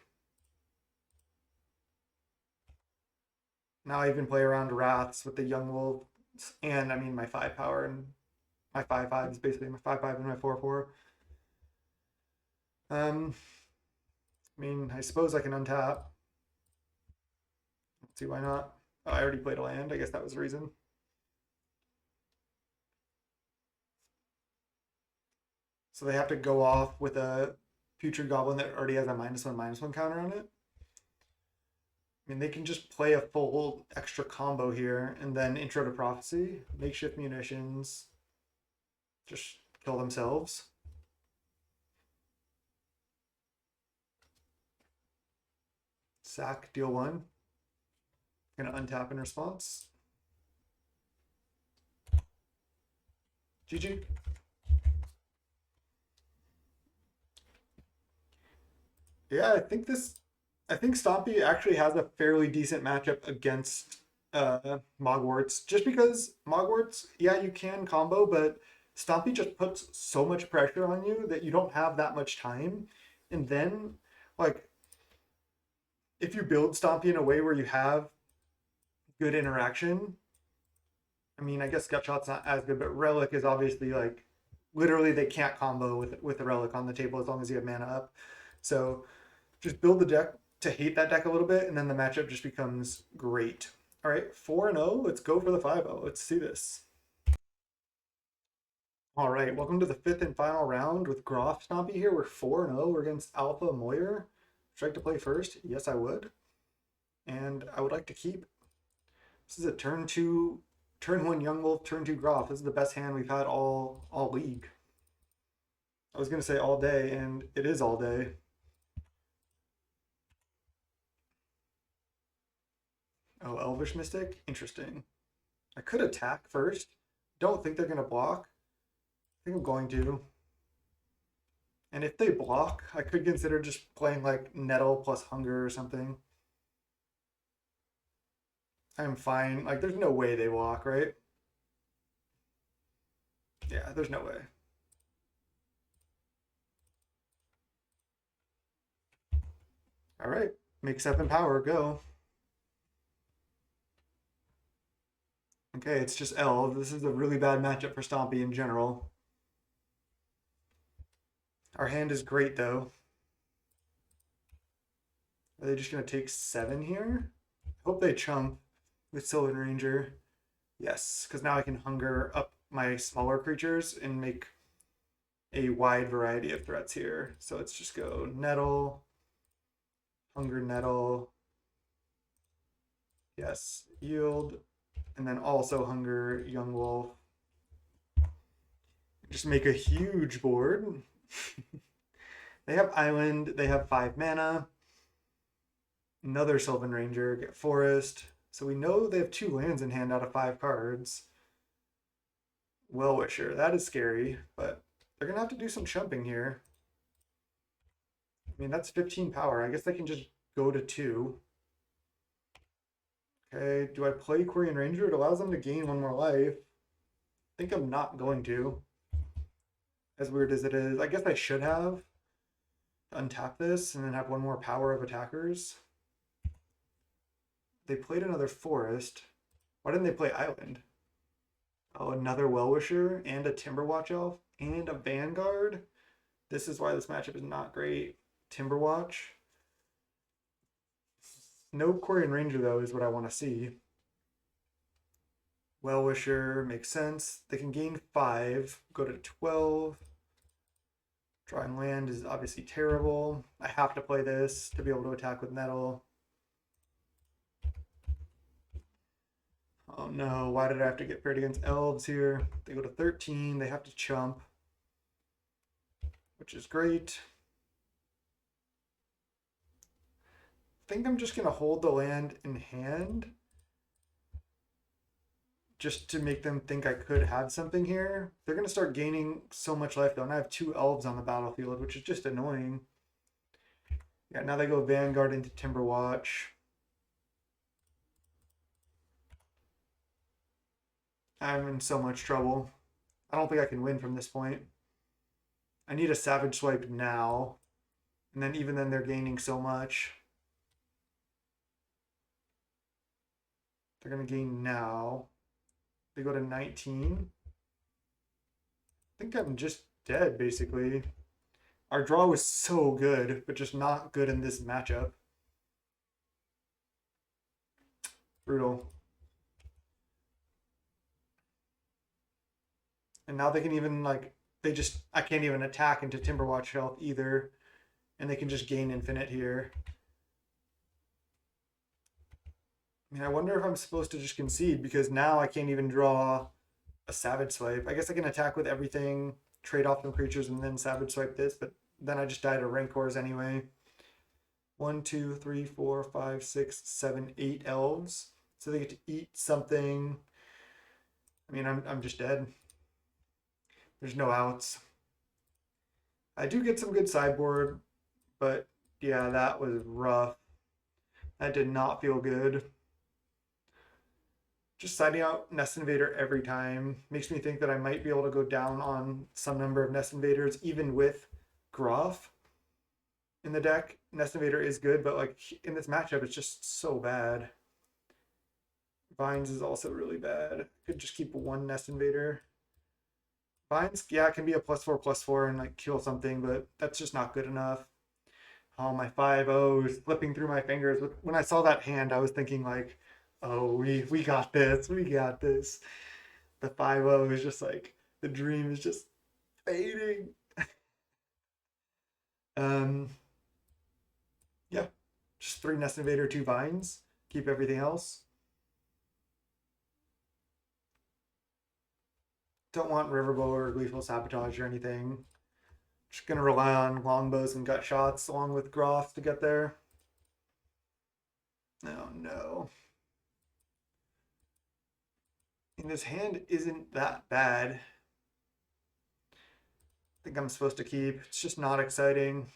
Now I even play around Wraths with the Young Wolves, and I mean my 5 power, and my 5/5 is basically my 5/5 and my 4/4. I mean, I suppose I can untap. Let's see, why not? Oh, I already played a land. I guess that was the reason. So they have to go off with a Putrid Goblin that already has a -1/-1 counter on it. I mean, they can just play a full extra combo here and then Intro to Prophecy, Makeshift Munitions, just kill themselves. Sack, deal 1. Gonna untap in response. GG. Yeah, I think Stompy actually has a fairly decent matchup against Mogwarts. Just because Mogwarts, yeah, you can combo, but Stompy just puts so much pressure on you that you don't have that much time. And then, like, if you build Stompy in a way where you have good interaction, I mean, I guess Gutshot's not as good, but Relic is obviously like literally they can't combo with the Relic on the table as long as you have mana up. So just build the deck to hate that deck a little bit, and then the matchup just becomes great. All right, 4-0. Let's go for the 5-0. Let's see this. All right, welcome to the 5th and final round with Groff Stompy here. We're 4-0. We're against Alpha Moyer. Would you like to play first? Yes, I would. And I would like to keep. This is a turn 2, turn 1 Young Wolf, turn 2 Groff. This is the best hand we've had all league. I was going to say all day, and it is all day. Oh, Elvish Mystic? Interesting. I could attack first. Don't think they're going to block. I think I'm going to. And if they block, I could consider just playing like Nettle plus Hunger or something. I'm fine. Like, there's no way they block, right? Yeah, there's no way. All right. Make 7 power. Go. Okay, it's just L. This is a really bad matchup for Stompy in general. Our hand is great, though. Are they just going to take 7 here? Hope they chump with Sylvan Ranger. Yes, because now I can hunger up my smaller creatures and make a wide variety of threats here. So let's just go Nettle, Hunger Nettle. Yes, Yield, and then also Hunger Young Wolf. Just make a huge board. They have Island, they have 5 mana. Another Sylvan Ranger, get Forest. So we know they have 2 lands in hand out of 5 cards. Well Wisher, that is scary, but they're gonna have to do some chumping here. I mean, that's 15 power. I guess they can just go to 2. Okay, do I play Quirion Ranger? It allows them to gain 1 more life. I think I'm not going to. As weird as it is. I guess I should have untap this and then have 1 more power of attackers. They played another Forest. Why didn't they play Island? Oh, another Well-Wisher and a Timberwatch Elf and a Vanguard. This is why this matchup is not great. Timberwatch. No Quirion Ranger, though, is what I want to see. Well-Wisher makes sense. They can gain 5, go to 12. Drawing land is obviously terrible. I have to play this to be able to attack with Nettle. Oh no, why did I have to get paired against Elves here? They go to 13, they have to chump, which is great. I think I'm just going to hold the land in hand just to make them think I could have something here. They're going to start gaining so much life though, and I have 2 Elves on the battlefield, which is just annoying. Yeah, now they go Vanguard into Timberwatch. I'm in so much trouble. I don't think I can win from this point. I need a Savage Swipe now. And then even then they're gaining so much. They're going to gain now. They go to 19. I think I'm just dead, basically. Our draw was so good, but just not good in this matchup. Brutal. And now they can even, like, I can't even attack into Timberwatch health either. And they can just gain infinite here. I mean, I wonder if I'm supposed to just concede because now I can't even draw a Savage Swipe. I guess I can attack with everything, trade off some creatures, and then Savage Swipe this, but then I just die to Rancors anyway. 1, 2, 3, 4, 5, 6, 7, 8 Elves. So they get to eat something. I mean, I'm just dead. There's no outs. I do get some good sideboard, but yeah, that was rough. That did not feel good. Just siding out Nest Invader every time makes me think that I might be able to go down on some number of Nest Invaders, even with Groff in the deck. Nest Invader is good, but like in this matchup, it's just so bad. Vines is also really bad. Could just keep 1 Nest Invader. Vines, yeah, it can be a +4/+4 and like kill something, but that's just not good enough. Oh, my 5-0 is slipping through my fingers. When I saw that hand, I was thinking like, oh, we got this. We got this. The 5-0 is just like, the dream is just fading. Yeah, just 3 Nest Invader, 2 Vines. Keep everything else. Don't want Riverbow or Gleeful Sabotage or anything. Just gonna rely on longbows and gut shots along with Groff to get there. Oh no. And this hand isn't that bad. I think I'm supposed to keep. It's just not exciting.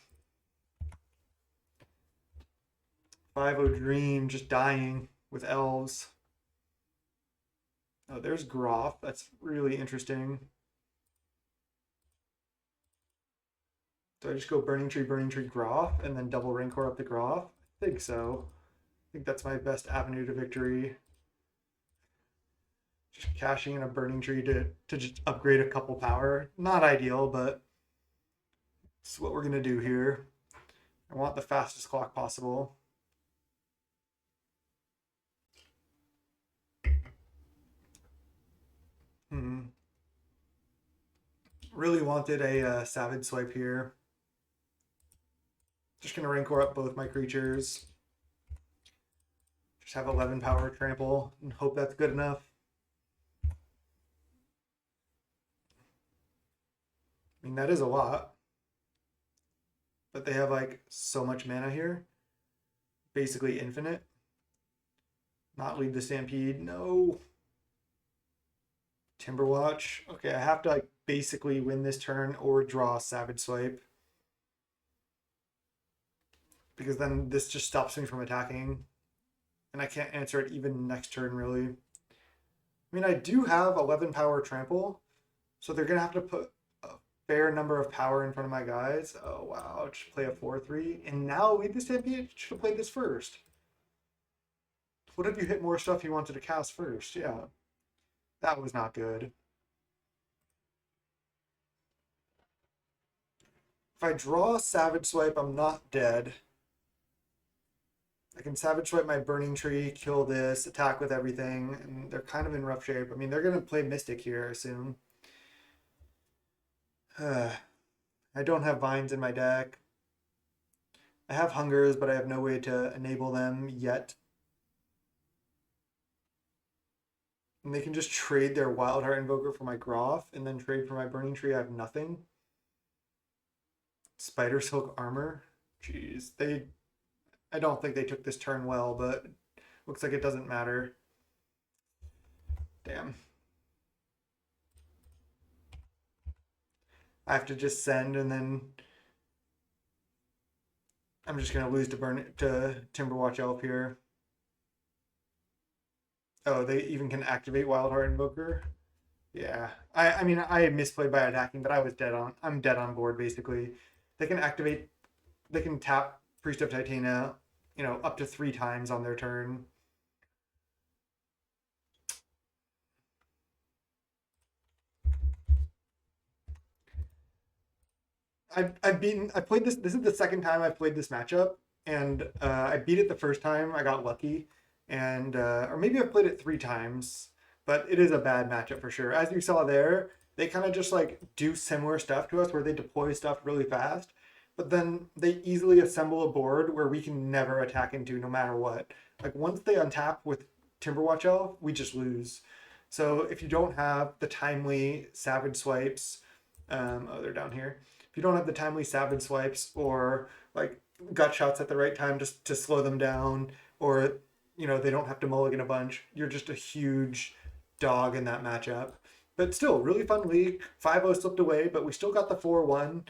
5-0 Dream just dying with elves. Oh, there's Groff. That's really interesting. Do I just go Burning Tree, Groff, and then double Rancor up the Groff? I think so. I think that's my best avenue to victory. Just cashing in a Burning Tree to just upgrade a couple power. Not ideal, but it's what we're going to do here. I want the fastest clock possible. Really wanted a Savage Swipe here. Just going to Rancor up both my creatures. Just have 11 power trample and hope that's good enough. I mean, that is a lot. But they have like so much mana here. Basically infinite. Not lead the Stampede. No. Timberwatch. Okay, I have to like basically win this turn or draw a Savage Swipe. Because then this just stops me from attacking. And I can't answer it even next turn, really. I mean, I do have 11 power trample. So they're going to have to put a fair number of power in front of my guys. Oh, wow. Just play a 4-3. And now lead the Stampede. Should have played this first. What if you hit more stuff you wanted to cast first? Yeah. That was not good. If I draw a Savage Swipe, I'm not dead. I can Savage Swipe my Burning Tree, kill this, attack with everything, and they're kind of in rough shape. I mean, they're going to play Mystic here, I assume. I don't have Vines in my deck. I have Hungers, but I have no way to enable them yet. And they can just trade their Wildheart Invoker for my Groff, and then trade for my Burning Tree. I have nothing. Spider Silk Armor. Jeez, I don't think they took this turn well, but looks like it doesn't matter. Damn. I have to just send, and then I'm just gonna lose to Timberwatch Elf here. Oh, they even can activate Wildheart Invoker. Yeah, I mean I misplayed by attacking, but I'm dead on board basically. They can activate, they can tap Priest of Titania, you know, up to 3 times on their turn. I played this. This is the second time I've played this matchup, and I beat it the first time. I got lucky, and or maybe I've played it 3 times, but it is a bad matchup for sure. As you saw there, they kind of just like do similar stuff to us, where they deploy stuff really fast, but then they easily assemble a board where we can never attack into no matter what. Like once they untap with Timberwatch Elf, we just lose. So if you don't have the timely Savage Swipes, oh, they're down here. If you don't have the timely Savage Swipes or like gut shots at the right time just to slow them down, or you know they don't have to mulligan a bunch, you're just a huge dog in that matchup. But still, really fun league. 5-0 slipped away, but we still got the 4-1.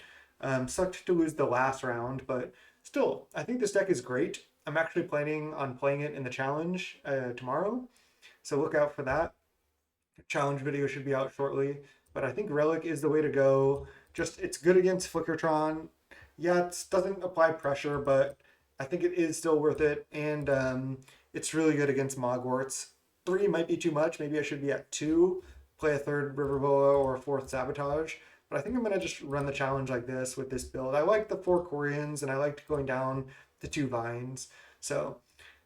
Sucked to lose the last round, but still, I think this deck is great. I'm actually planning on playing it in the challenge tomorrow, so look out for that. Challenge video should be out shortly, but I think Relic is the way to go. Just it's good against Flickertron. Yeah, it doesn't apply pressure, but I think it is still worth it, and it's really good against Mogwarts. 3 might be too much. Maybe I should be at 2, play a 3rd Riverboa or a 4th Sabotage. But I think I'm gonna just run the challenge like this with this build. I like the 4 Corians, and I liked going down to 2 Vines. So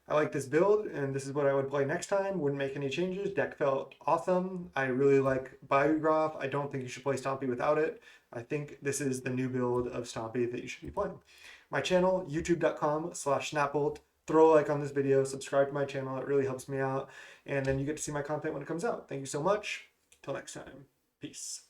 I like this build, and this is what I would play next time. Wouldn't make any changes. Deck felt awesome. I really like Bayou Groff. I don't think you should play Stompy without it. I think this is the new build of Stompy that you should be playing. My channel, youtube.com/snapbolt. Throw a like on this video, subscribe to my channel. It really helps me out. And then you get to see my content when it comes out. Thank you so much. Till next time. Peace.